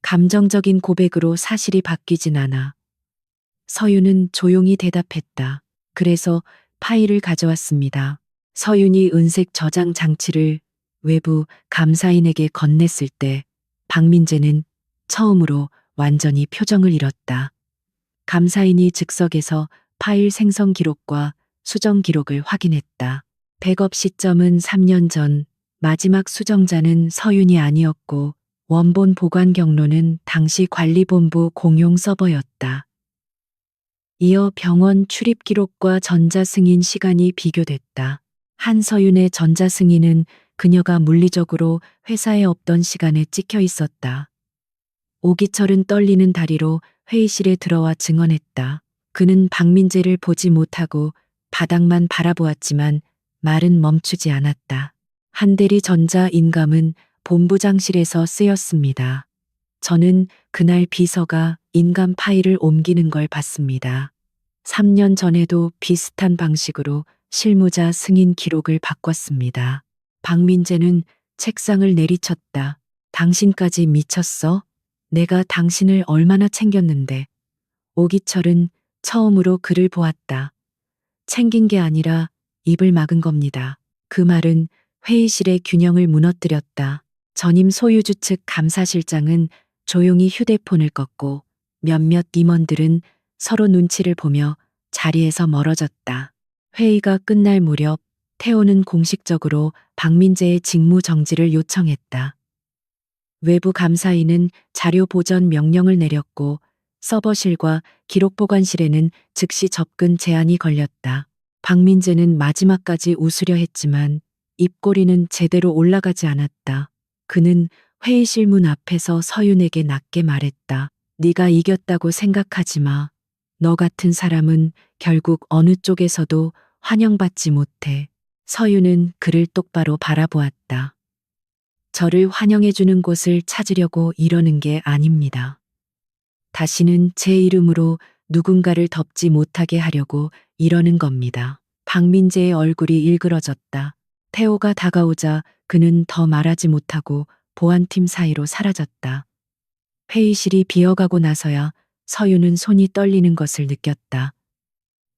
감정적인 고백으로 사실이 바뀌진 않아. 서윤은 조용히 대답했다. 그래서 파일을 가져왔습니다. 서윤이 은색 저장 장치를 외부 감사인에게 건넸을 때 박민재는 처음으로 완전히 표정을 잃었다. 감사인이 즉석에서 파일 생성 기록과 수정 기록을 확인했다. 백업 시점은 3년 전, 마지막 수정자는 서윤이 아니었고 원본 보관 경로는 당시 관리본부 공용 서버였다. 이어 병원 출입 기록과 전자승인 시간이 비교됐다. 한서윤의 전자승인은 그녀가 물리적으로 회사에 없던 시간에 찍혀 있었다. 오기철은 떨리는 다리로 회의실에 들어와 증언했다. 그는 박민재를 보지 못하고 바닥만 바라보았지만 말은 멈추지 않았다. 한대리 전자 인감은 본부장실에서 쓰였습니다. 저는 그날 비서가 인감 파일을 옮기는 걸 봤습니다. 3년 전에도 비슷한 방식으로 실무자 승인 기록을 바꿨습니다. 박민재는 책상을 내리쳤다. 당신까지 미쳤어? 내가 당신을 얼마나 챙겼는데. 오기철은 처음으로 그를 보았다. 챙긴 게 아니라 입을 막은 겁니다. 그 말은 회의실의 균형을 무너뜨렸다. 전임 소유주 측 감사실장은 조용히 휴대폰을 껐고 몇몇 임원들은 서로 눈치를 보며 자리에서 멀어졌다. 회의가 끝날 무렵 태호는 공식적으로 박민재의 직무 정지를 요청했다. 외부 감사인은 자료 보전 명령을 내렸고 서버실과 기록보관실에는 즉시 접근 제한이 걸렸다. 박민재는 마지막까지 웃으려 했지만 입꼬리는 제대로 올라가지 않았다. 그는 회의실 문 앞에서 서윤에게 낮게 말했다. 네가 이겼다고 생각하지 마. 너 같은 사람은 결국 어느 쪽에서도 환영받지 못해. 서윤은 그를 똑바로 바라보았다. 저를 환영해주는 곳을 찾으려고 이러는 게 아닙니다. 다시는 제 이름으로 누군가를 덮지 못하게 하려고 이러는 겁니다. 박민재의 얼굴이 일그러졌다. 태호가 다가오자 그는 더 말하지 못하고 보안팀 사이로 사라졌다. 회의실이 비어가고 나서야 서윤은 손이 떨리는 것을 느꼈다.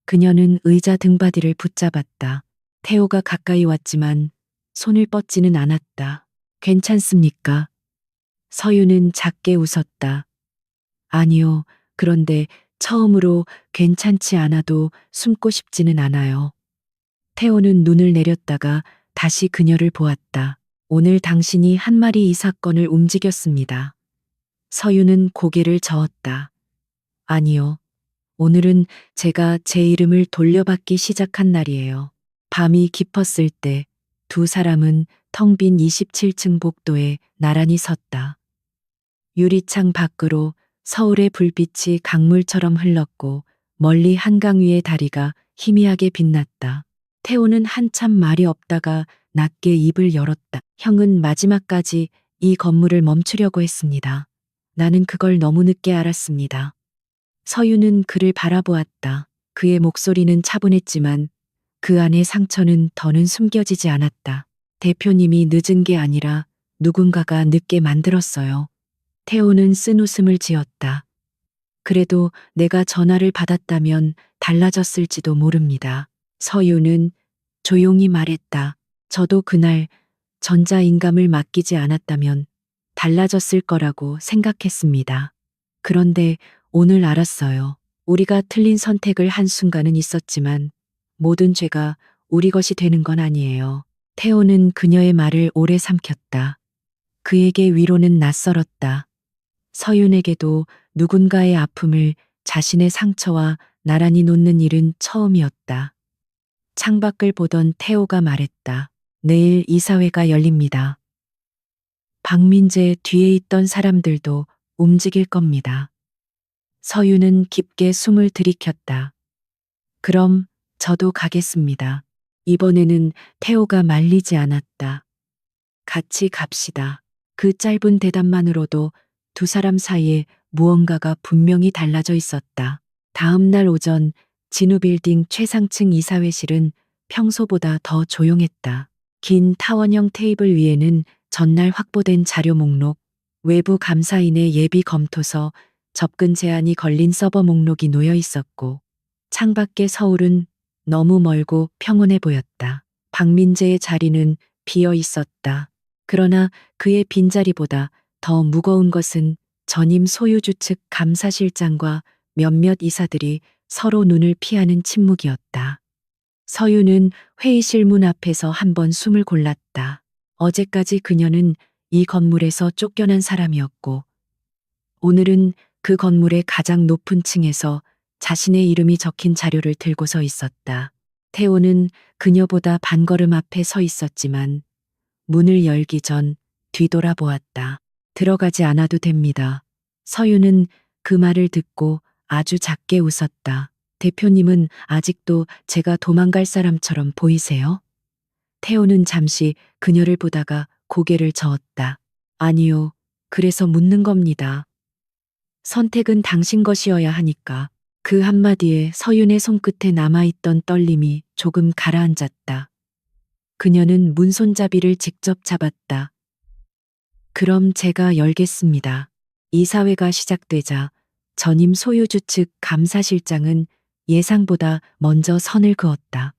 그녀는 의자 등받이를 붙잡았다. 태호가 가까이 왔지만 손을 뻗지는 않았다. 괜찮습니까? 서윤은 작게 웃었다. 아니요. 그런데 처음으로 괜찮지 않아도 숨고 싶지는 않아요. 태호는 눈을 내렸다가 다시 그녀를 보았다. 오늘 당신이 한 말이 이 사건을 움직였습니다. 서윤은 고개를 저었다. 아니요. 오늘은 제가 제 이름을 돌려받기 시작한 날이에요. 밤이 깊었을 때 두 사람은 텅 빈 27층 복도에 나란히 섰다. 유리창 밖으로 서울의 불빛이 강물처럼 흘렀고 멀리 한강 위의 다리가 희미하게 빛났다. 태호는 한참 말이 없다가 낮게 입을 열었다. 형은 마지막까지 이 건물을 멈추려고 했습니다. 나는 그걸 너무 늦게 알았습니다. 서윤은 그를 바라보았다. 그의 목소리는 차분했지만 그 안의 상처는 더는 숨겨지지 않았다. 대표님이 늦은 게 아니라 누군가가 늦게 만들었어요. 태호는 쓴 웃음을 지었다. 그래도 내가 전화를 받았다면 달라졌을지도 모릅니다. 서윤은 조용히 말했다. 저도 그날 전자인감을 맡기지 않았다면 달라졌을 거라고 생각했습니다. 그런데 오늘 알았어요. 우리가 틀린 선택을 한 순간은 있었지만 모든 죄가 우리 것이 되는 건 아니에요. 태호는 그녀의 말을 오래 삼켰다. 그에게 위로는 낯설었다. 서윤에게도 누군가의 아픔을 자신의 상처와 나란히 놓는 일은 처음이었다. 창밖을 보던 태호가 말했다. 내일 이사회가 열립니다. 박민재 뒤에 있던 사람들도 움직일 겁니다. 서유는 깊게 숨을 들이켰다. 그럼 저도 가겠습니다. 이번에는 태호가 말리지 않았다. 같이 갑시다. 그 짧은 대답만으로도 두 사람 사이에 무언가가 분명히 달라져 있었다. 다음 날 오전 진우빌딩 최상층 이사회실은 평소보다 더 조용했다. 긴 타원형 테이블 위에는 전날 확보된 자료 목록, 외부 감사인의 예비 검토서, 접근 제한이 걸린 서버 목록이 놓여 있었고, 창밖의 서울은 너무 멀고 평온해 보였다. 박민재의 자리는 비어 있었다. 그러나 그의 빈자리보다 더 무거운 것은 전임 소유주 측 감사실장과 몇몇 이사들이 서로 눈을 피하는 침묵이었다. 서유는 회의실 문 앞에서 한번 숨을 골랐다. 어제까지 그녀는 이 건물에서 쫓겨난 사람이었고, 오늘은 그 건물의 가장 높은 층에서 자신의 이름이 적힌 자료를 들고 서 있었다. 태호는 그녀보다 반걸음 앞에 서 있었지만 문을 열기 전 뒤돌아보았다. 들어가지 않아도 됩니다. 서유는 그 말을 듣고 아주 작게 웃었다. 대표님은 아직도 제가 도망갈 사람처럼 보이세요? 태호는 잠시 그녀를 보다가 고개를 저었다. 아니요. 그래서 묻는 겁니다. 선택은 당신 것이어야 하니까. 그 한마디에 서윤의 손끝에 남아있던 떨림이 조금 가라앉았다. 그녀는 문손잡이를 직접 잡았다. 그럼 제가 열겠습니다. 이사회가 시작되자 전임 소유주 측 감사실장은 예상보다 먼저 선을 그었다.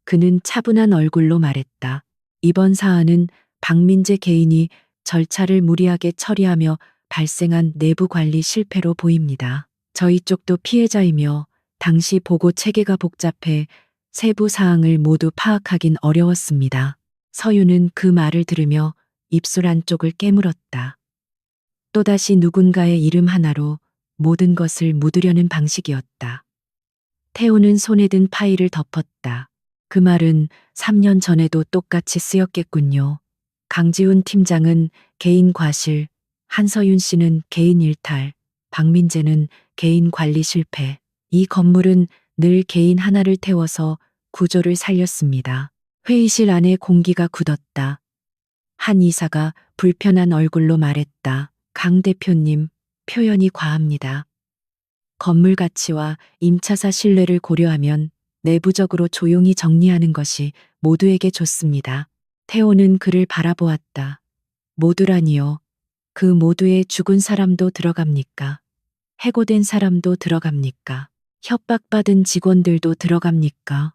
그는 차분한 얼굴로 말했다. 이번 사안은 박민재 개인이 절차를 무리하게 처리하며 발생한 내부 관리 실패로 보입니다. 저희 쪽도 피해자이며 당시 보고 체계가 복잡해 세부 사항을 모두 파악하긴 어려웠습니다. 서유는 그 말을 들으며 입술 안쪽을 깨물었다. 또다시 누군가의 이름 하나로 모든 것을 묻으려는 방식이었다. 태호는 손에 든 파일을 덮었다. 그 말은 3년 전에도 똑같이 쓰였겠군요. 강지훈 팀장은 개인 과실, 한서윤 씨는 개인 일탈, 박민재는 개인 관리 실패. 이 건물은 늘 개인 하나를 태워서 구조를 살렸습니다. 회의실 안에 공기가 굳었다. 한 이사가 불편한 얼굴로 말했다. 강 대표님, 표현이 과합니다. 건물 가치와 임차사 신뢰를 고려하면 내부적으로 조용히 정리하는 것이 모두에게 좋습니다. 태호는 그를 바라보았다. 모두라니요. 그 모두에 죽은 사람도 들어갑니까? 해고된 사람도 들어갑니까? 협박받은 직원들도 들어갑니까?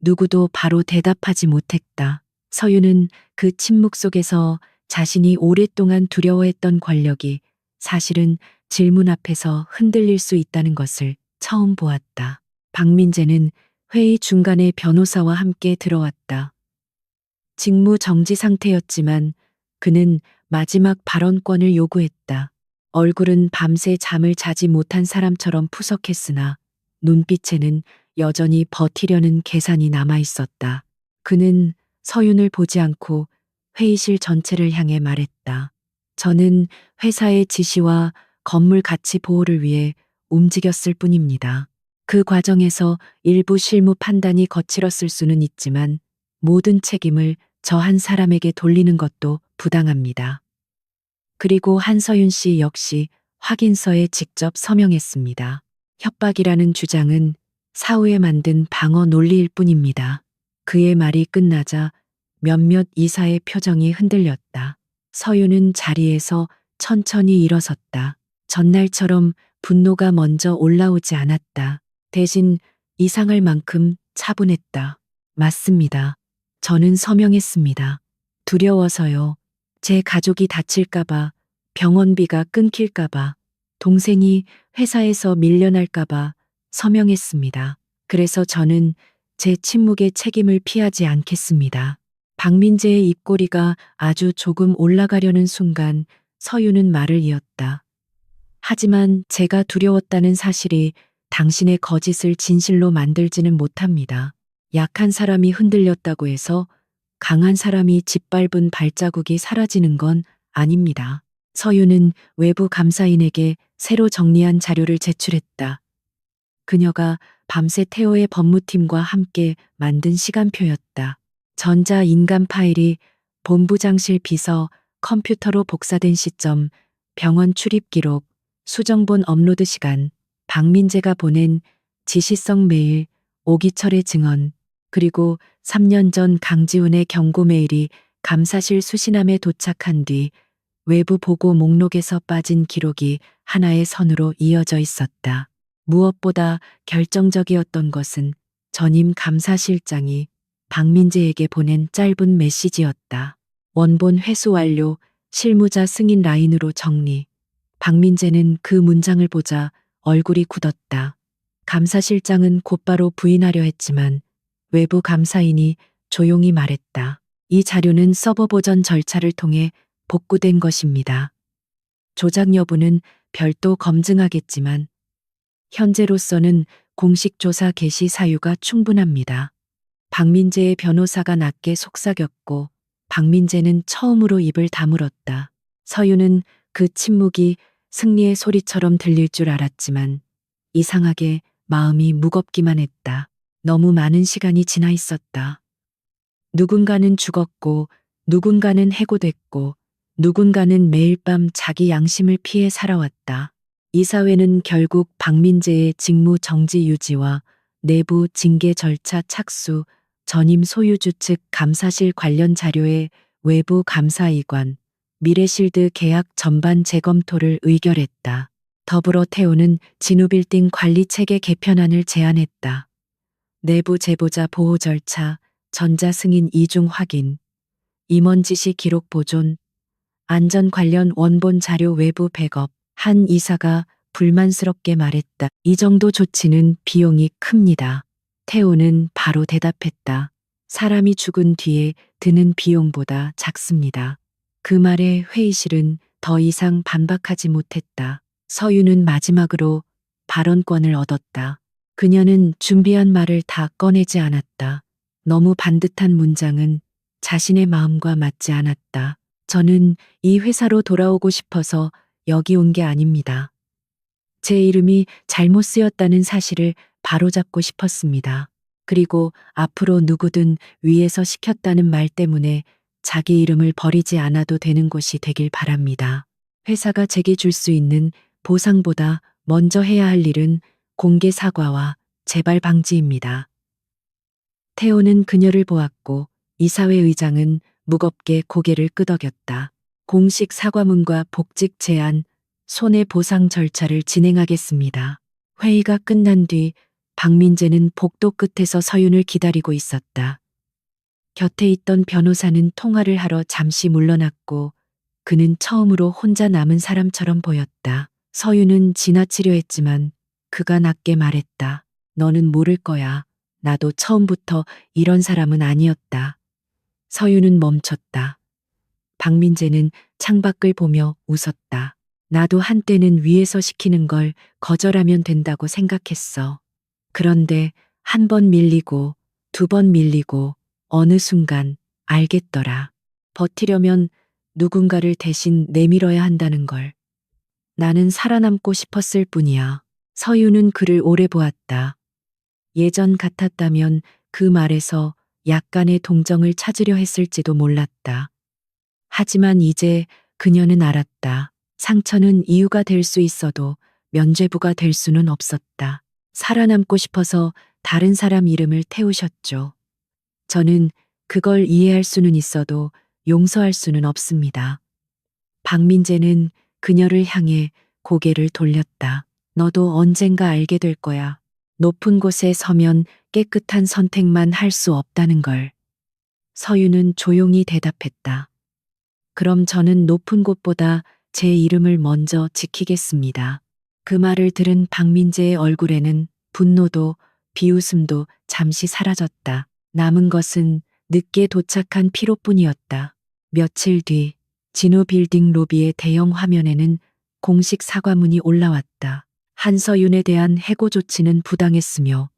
누구도 바로 대답하지 못했다. 서유는 그 침묵 속에서 자신이 오랫동안 두려워했던 권력이 사실은 질문 앞에서 흔들릴 수 있다는 것을 처음 보았다. 박민재는 회의 중간에 변호사와 함께 들어왔다. 직무 정지 상태였지만 그는 마지막 발언권을 요구했다. 얼굴은 밤새 잠을 자지 못한 사람처럼 푸석했으나 눈빛에는 여전히 버티려는 계산이 남아 있었다. 그는 서윤을 보지 않고 회의실 전체를 향해 말했다. 저는 회사의 지시와 건물 가치 보호를 위해 움직였을 뿐입니다. 그 과정에서 일부 실무 판단이 거칠었을 수는 있지만 모든 책임을 저 한 사람에게 돌리는 것도 부당합니다. 그리고 한서윤 씨 역시 확인서에 직접 서명했습니다. 협박이라는 주장은 사후에 만든 방어 논리일 뿐입니다. 그의 말이 끝나자 몇몇 이사의 표정이 흔들렸다. 서윤은 자리에서 천천히 일어섰다. 전날처럼 분노가 먼저 올라오지 않았다. 대신 이상할 만큼 차분했다. 맞습니다. 저는 서명했습니다. 두려워서요. 제 가족이 다칠까봐, 병원비가 끊길까봐, 동생이 회사에서 밀려날까봐 서명했습니다. 그래서 저는 제 침묵의 책임을 피하지 않겠습니다. 박민재의 입꼬리가 아주 조금 올라가려는 순간 서유는 말을 이었다. 하지만 제가 두려웠다는 사실이 당신의 거짓을 진실로 만들지는 못합니다. 약한 사람이 흔들렸다고 해서 강한 사람이 짓밟은 발자국이 사라지는 건 아닙니다. 서유는 외부 감사인에게 새로 정리한 자료를 제출했다. 그녀가 밤새 태호의 법무팀과 함께 만든 시간표였다. 전자인감 파일이 본부장실 비서 컴퓨터로 복사된 시점, 병원 출입 기록, 수정본 업로드 시간, 박민재가 보낸 지시성 메일, 오기철의 증언, 그리고 3년 전 강지훈의 경고 메일이 감사실 수신함에 도착한 뒤 외부 보고 목록에서 빠진 기록이 하나의 선으로 이어져 있었다. 무엇보다 결정적이었던 것은 전임 감사실장이 박민재에게 보낸 짧은 메시지였다. 원본 회수 완료, 실무자 승인 라인으로 정리. 박민재는 그 문장을 보자 얼굴이 굳었다. 감사실장은 곧바로 부인하려 했지만 외부 감사인이 조용히 말했다. 이 자료는 서버 보전 절차를 통해 복구된 것입니다. 조작 여부는 별도 검증하겠지만 현재로서는 공식 조사 개시 사유가 충분합니다. 박민재의 변호사가 낮게 속삭였고 박민재는 처음으로 입을 다물었다. 서유는 그 침묵이 승리의 소리처럼 들릴 줄 알았지만 이상하게 마음이 무겁기만 했다. 너무 많은 시간이 지나 있었다. 누군가는 죽었고 누군가는 해고됐고 누군가는 매일 밤 자기 양심을 피해 살아왔다. 이사회는 결국 박민재의 직무 정지 유지와 내부 징계 절차 착수, 전임 소유주 측 감사실 관련 자료의 외부 감사이관, 미래실드 계약 전반 재검토를 의결했다. 더불어 태우는 진우빌딩 관리체계 개편안을 제안했다. 내부 제보자 보호 절차, 전자승인 이중 확인, 임원 지시 기록 보존, 안전 관련 원본 자료 외부 백업. 한 이사가 불만스럽게 말했다. 이 정도 조치는 비용이 큽니다. 태호는 바로 대답했다. 사람이 죽은 뒤에 드는 비용보다 작습니다. 그 말에 회의실은 더 이상 반박하지 못했다. 서유는 마지막으로 발언권을 얻었다. 그녀는 준비한 말을 다 꺼내지 않았다. 너무 반듯한 문장은 자신의 마음과 맞지 않았다. 저는 이 회사로 돌아오고 싶어서 여기 온 게 아닙니다. 제 이름이 잘못 쓰였다는 사실을 바로잡고 싶었습니다. 그리고 앞으로 누구든 위에서 시켰다는 말 때문에 자기 이름을 버리지 않아도 되는 곳이 되길 바랍니다. 회사가 제게 줄 수 있는 보상보다 먼저 해야 할 일은 공개 사과와 재발 방지입니다. 태호는 그녀를 보았고 이사회 의장은 무겁게 고개를 끄덕였다. 공식 사과문과 복직 제안, 손해보상 절차를 진행하겠습니다. 회의가 끝난 뒤 박민재는 복도 끝에서 서윤을 기다리고 있었다. 곁에 있던 변호사는 통화를 하러 잠시 물러났고 그는 처음으로 혼자 남은 사람처럼 보였다. 서윤은 지나치려 했지만 그가 낮게 말했다. 너는 모를 거야. 나도 처음부터 이런 사람은 아니었다. 서윤은 멈췄다. 박민재는 창밖을 보며 웃었다. 나도 한때는 위에서 시키는 걸 거절하면 된다고 생각했어. 그런데 한 번 밀리고 두 번 밀리고 어느 순간 알겠더라. 버티려면 누군가를 대신 내밀어야 한다는 걸. 나는 살아남고 싶었을 뿐이야. 서유는 그를 오래 보았다. 예전 같았다면 그 말에서 약간의 동정을 찾으려 했을지도 몰랐다. 하지만 이제 그녀는 알았다. 상처는 이유가 될 수 있어도 면죄부가 될 수는 없었다. 살아남고 싶어서 다른 사람 이름을 태우셨죠. 저는 그걸 이해할 수는 있어도 용서할 수는 없습니다. 박민재는 그녀를 향해 고개를 돌렸다. 너도 언젠가 알게 될 거야. 높은 곳에 서면 깨끗한 선택만 할 수 없다는 걸. 서유는 조용히 대답했다. 그럼 저는 높은 곳보다 제 이름을 먼저 지키겠습니다. 그 말을 들은 박민재의 얼굴에는 분노도 비웃음도 잠시 사라졌다. 남은 것은 늦게 도착한 피로뿐이었다. 며칠 뒤 진우 빌딩 로비의 대형 화면에는 공식 사과문이 올라왔다. 한서윤에 대한 해고 조치는 부당했으며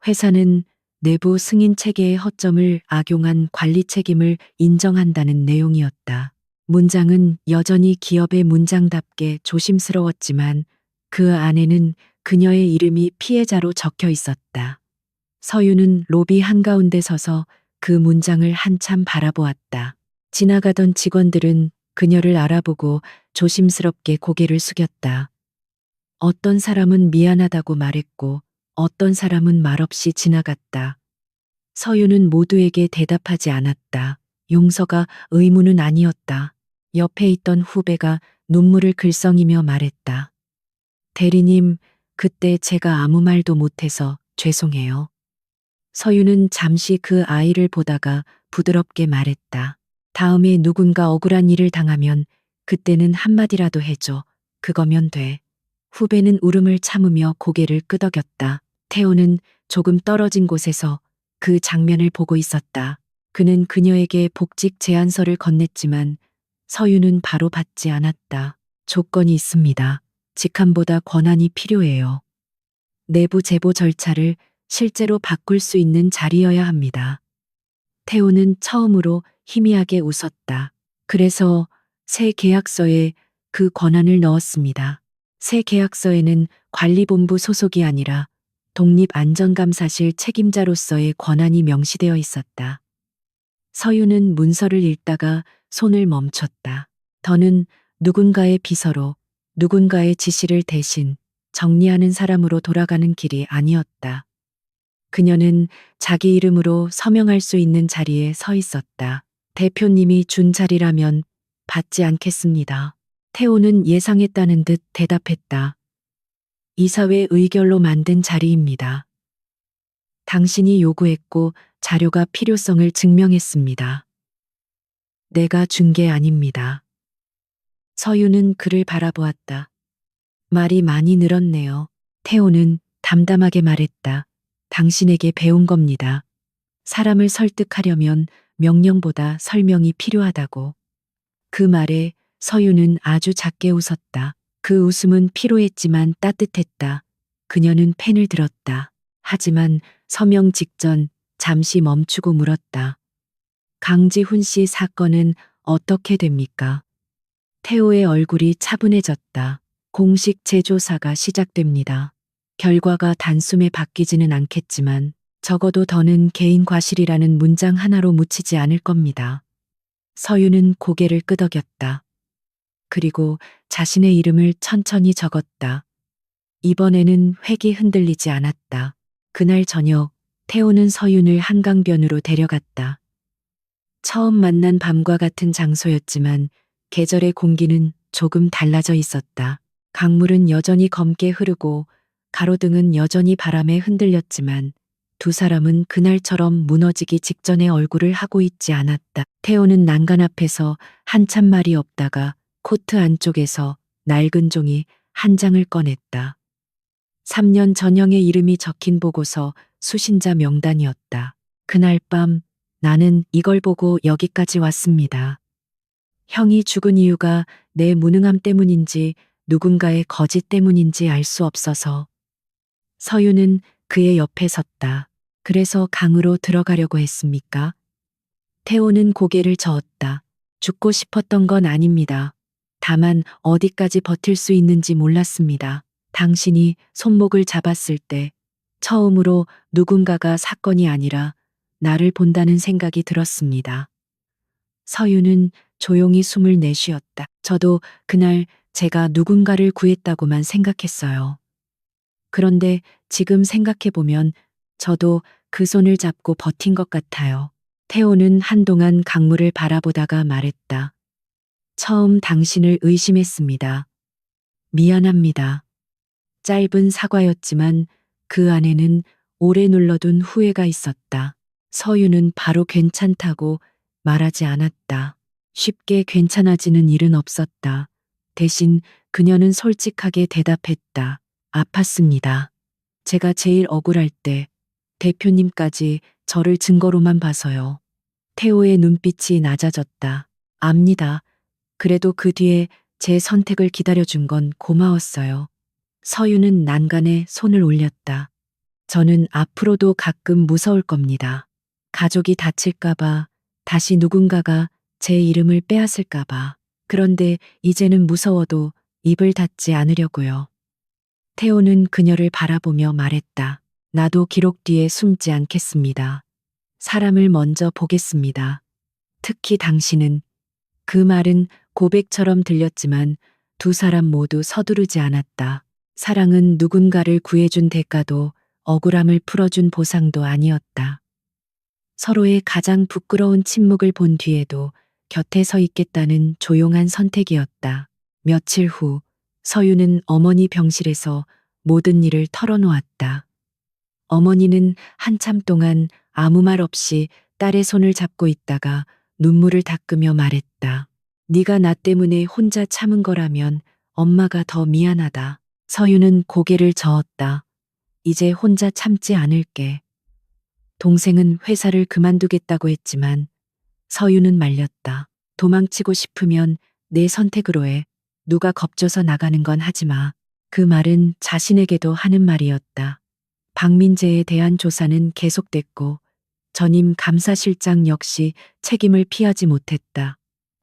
회사는 내부 승인 체계의 허점을 악용한 관리 책임을 인정한다는 내용이었다. 문장은 여전히 기업의 문장답게 조심스러웠지만 그 안에는 그녀의 이름이 피해자로 적혀 있었다. 서유는 로비 한가운데 서서 그 문장을 한참 바라보았다. 지나가던 직원들은 그녀를 알아보고 조심스럽게 고개를 숙였다. 어떤 사람은 미안하다고 말했고 어떤 사람은 말없이 지나갔다. 서유는 모두에게 대답하지 않았다. 용서가 의무는 아니었다. 옆에 있던 후배가 눈물을 글썽이며 말했다. 대리님, 그때 제가 아무 말도 못해서 죄송해요. 서유는 잠시 그 아이를 보다가 부드럽게 말했다. 다음에 누군가 억울한 일을 당하면 그때는 한마디라도 해줘. 그거면 돼. 후배는 울음을 참으며 고개를 끄덕였다. 태호는 조금 떨어진 곳에서 그 장면을 보고 있었다. 그는 그녀에게 복직 제안서를 건넸지만 서유는 바로 받지 않았다. 조건이 있습니다. 직함보다 권한이 필요해요. 내부 제보 절차를 실제로 바꿀 수 있는 자리여야 합니다. 태호는 처음으로 희미하게 웃었다. 그래서 새 계약서에 그 권한을 넣었습니다. 새 계약서에는 관리본부 소속이 아니라 독립안전감사실 책임자로서의 권한이 명시되어 있었다. 서유는 문서를 읽다가 손을 멈췄다. 더는 누군가의 비서로 누군가의 지시를 대신 정리하는 사람으로 돌아가는 길이 아니었다. 그녀는 자기 이름으로 서명할 수 있는 자리에 서 있었다. 대표님이 준 자리라면 받지 않겠습니다. 태호는 예상했다는 듯 대답했다. 이사회 의결로 만든 자리입니다. 당신이 요구했고 자료가 필요성을 증명했습니다. 내가 준 게 아닙니다. 서유는 그를 바라보았다. 말이 많이 늘었네요. 태호는 담담하게 말했다. 당신에게 배운 겁니다. 사람을 설득하려면 명령보다 설명이 필요하다고. 그 말에 서유는 아주 작게 웃었다. 그 웃음은 피로했지만 따뜻했다. 그녀는 펜을 들었다. 하지만 서명 직전 잠시 멈추고 물었다. 강지훈 씨 사건은 어떻게 됩니까? 태호의 얼굴이 차분해졌다. 공식 재조사가 시작됩니다. 결과가 단숨에 바뀌지는 않겠지만 적어도 더는 개인 과실이라는 문장 하나로 묻히지 않을 겁니다. 서유는 고개를 끄덕였다. 그리고 자신의 이름을 천천히 적었다. 이번에는 획이 흔들리지 않았다. 그날 저녁 태호는 서윤을 한강변으로 데려갔다. 처음 만난 밤과 같은 장소였지만 계절의 공기는 조금 달라져 있었다. 강물은 여전히 검게 흐르고 가로등은 여전히 바람에 흔들렸지만 두 사람은 그날처럼 무너지기 직전의 얼굴을 하고 있지 않았다. 태호는 난간 앞에서 한참 말이 없다가 코트 안쪽에서 낡은 종이 한 장을 꺼냈다. 3년 전형의 이름이 적힌 보고서 수신자 명단이었다. 그날 밤 나는 이걸 보고 여기까지 왔습니다. 형이 죽은 이유가 내 무능함 때문인지 누군가의 거짓 때문인지 알 수 없어서. 서유는 그의 옆에 섰다. 그래서 강으로 들어가려고 했습니까? 태호는 고개를 저었다. 죽고 싶었던 건 아닙니다. 다만 어디까지 버틸 수 있는지 몰랐습니다. 당신이 손목을 잡았을 때 처음으로 누군가가 사건이 아니라 나를 본다는 생각이 들었습니다. 서유는 조용히 숨을 내쉬었다. 저도 그날 제가 누군가를 구했다고만 생각했어요. 그런데 지금 생각해보면 저도 그 손을 잡고 버틴 것 같아요. 태호는 한동안 강물을 바라보다가 말했다. 처음 당신을 의심했습니다. 미안합니다. 짧은 사과였지만 그 안에는 오래 눌러둔 후회가 있었다. 서유는 바로 괜찮다고 말하지 않았다. 쉽게 괜찮아지는 일은 없었다. 대신 그녀는 솔직하게 대답했다. 아팠습니다. 제가 제일 억울할 때 대표님까지 저를 증거로만 봐서요. 태호의 눈빛이 낮아졌다. 압니다. 그래도 그 뒤에 제 선택을 기다려준 건 고마웠어요. 서유는 난간에 손을 올렸다. 저는 앞으로도 가끔 무서울 겁니다. 가족이 다칠까봐, 다시 누군가가 제 이름을 빼앗을까봐. 그런데 이제는 무서워도 입을 닫지 않으려고요. 태호는 그녀를 바라보며 말했다. 나도 기록 뒤에 숨지 않겠습니다. 사람을 먼저 보겠습니다. 특히 당신은. 그 말은 고백처럼 들렸지만 두 사람 모두 서두르지 않았다. 사랑은 누군가를 구해준 대가도 억울함을 풀어준 보상도 아니었다. 서로의 가장 부끄러운 침묵을 본 뒤에도 곁에 서 있겠다는 조용한 선택이었다. 며칠 후 서유는 어머니 병실에서 모든 일을 털어놓았다. 어머니는 한참 동안 아무 말 없이 딸의 손을 잡고 있다가 눈물을 닦으며 말했다. 네가 나 때문에 혼자 참은 거라면 엄마가 더 미안하다. 서유는 고개를 저었다. 이제 혼자 참지 않을게. 동생은 회사를 그만두겠다고 했지만 서유는 말렸다. 도망치고 싶으면 내 선택으로 해. 누가 겁줘서 나가는 건 하지 마. 그 말은 자신에게도 하는 말이었다. 박민재에 대한 조사는 계속됐고 전임 감사실장 역시 책임을 피하지 못했다.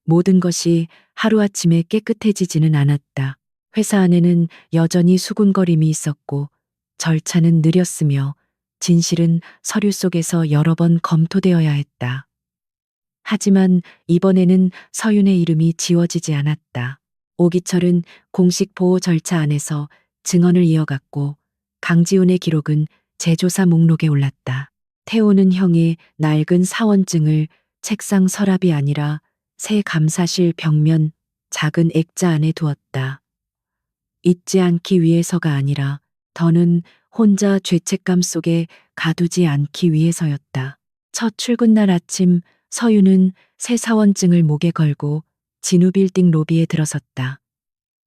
모든 것이 하루아침에 깨끗해지지는 않았다. 회사 안에는 여전히 수군거림이 있었고 절차는 느렸으며 진실은 서류 속에서 여러 번 검토되어야 했다. 하지만 이번에는 서윤의 이름이 지워지지 않았다. 오기철은 공식 보호 절차 안에서 증언을 이어갔고 강지훈의 기록은 재조사 목록에 올랐다. 태호는 형의 낡은 사원증을 책상 서랍이 아니라 새 감사실 벽면 작은 액자 안에 두었다. 잊지 않기 위해서가 아니라 더는 혼자 죄책감 속에 가두지 않기 위해서였다. 첫 출근날 아침 서유는 새 사원증을 목에 걸고 진우빌딩 로비에 들어섰다.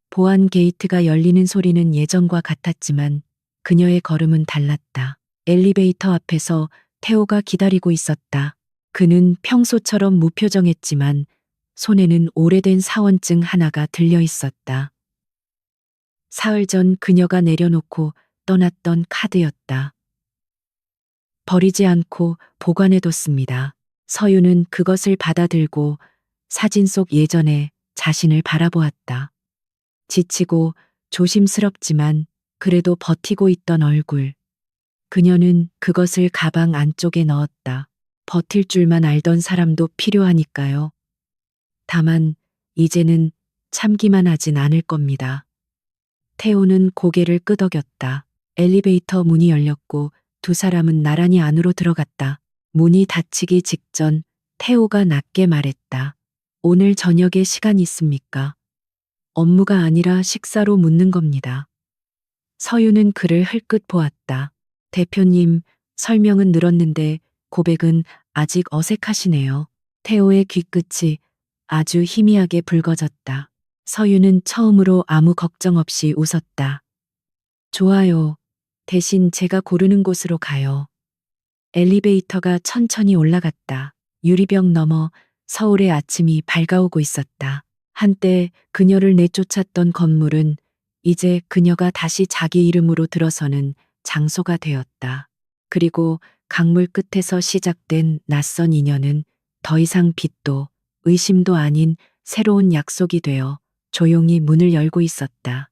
보안 게이트가 열리는 소리는 예전과 같았지만 그녀의 걸음은 달랐다. 엘리베이터 앞에서 태호가 기다리고 있었다. 그는 평소처럼 무표정했지만 손에는 오래된 사원증 하나가 들려 있었다. 사흘 전 그녀가 내려놓고 떠났던 카드였다. 버리지 않고 보관해뒀습니다. 서유는 그것을 받아들고 사진 속 예전의 자신을 바라보았다. 지치고 조심스럽지만 그래도 버티고 있던 얼굴. 그녀는 그것을 가방 안쪽에 넣었다. 버틸 줄만 알던 사람도 필요하니까요. 다만 이제는 참기만 하진 않을 겁니다. 태호는 고개를 끄덕였다. 엘리베이터 문이 열렸고 두 사람은 나란히 안으로 들어갔다. 문이 닫히기 직전 태호가 낮게 말했다. 오늘 저녁에 시간 있습니까? 업무가 아니라 식사로 묻는 겁니다. 서유는 그를 흘끗 보았다. 대표님, 설명은 늘었는데 고백은 아직 어색하시네요. 태호의 귀끝이 아주 희미하게 붉어졌다. 서유는 처음으로 아무 걱정 없이 웃었다. 좋아요. 대신 제가 고르는 곳으로 가요. 엘리베이터가 천천히 올라갔다. 유리병 너머 서울의 아침이 밝아오고 있었다. 한때 그녀를 내쫓았던 건물은 이제 그녀가 다시 자기 이름으로 들어서는 장소가 되었다. 그리고 강물 끝에서 시작된 낯선 인연은 더 이상 빛도 의심도 아닌 새로운 약속이 되어 조용히 문을 열고 있었다.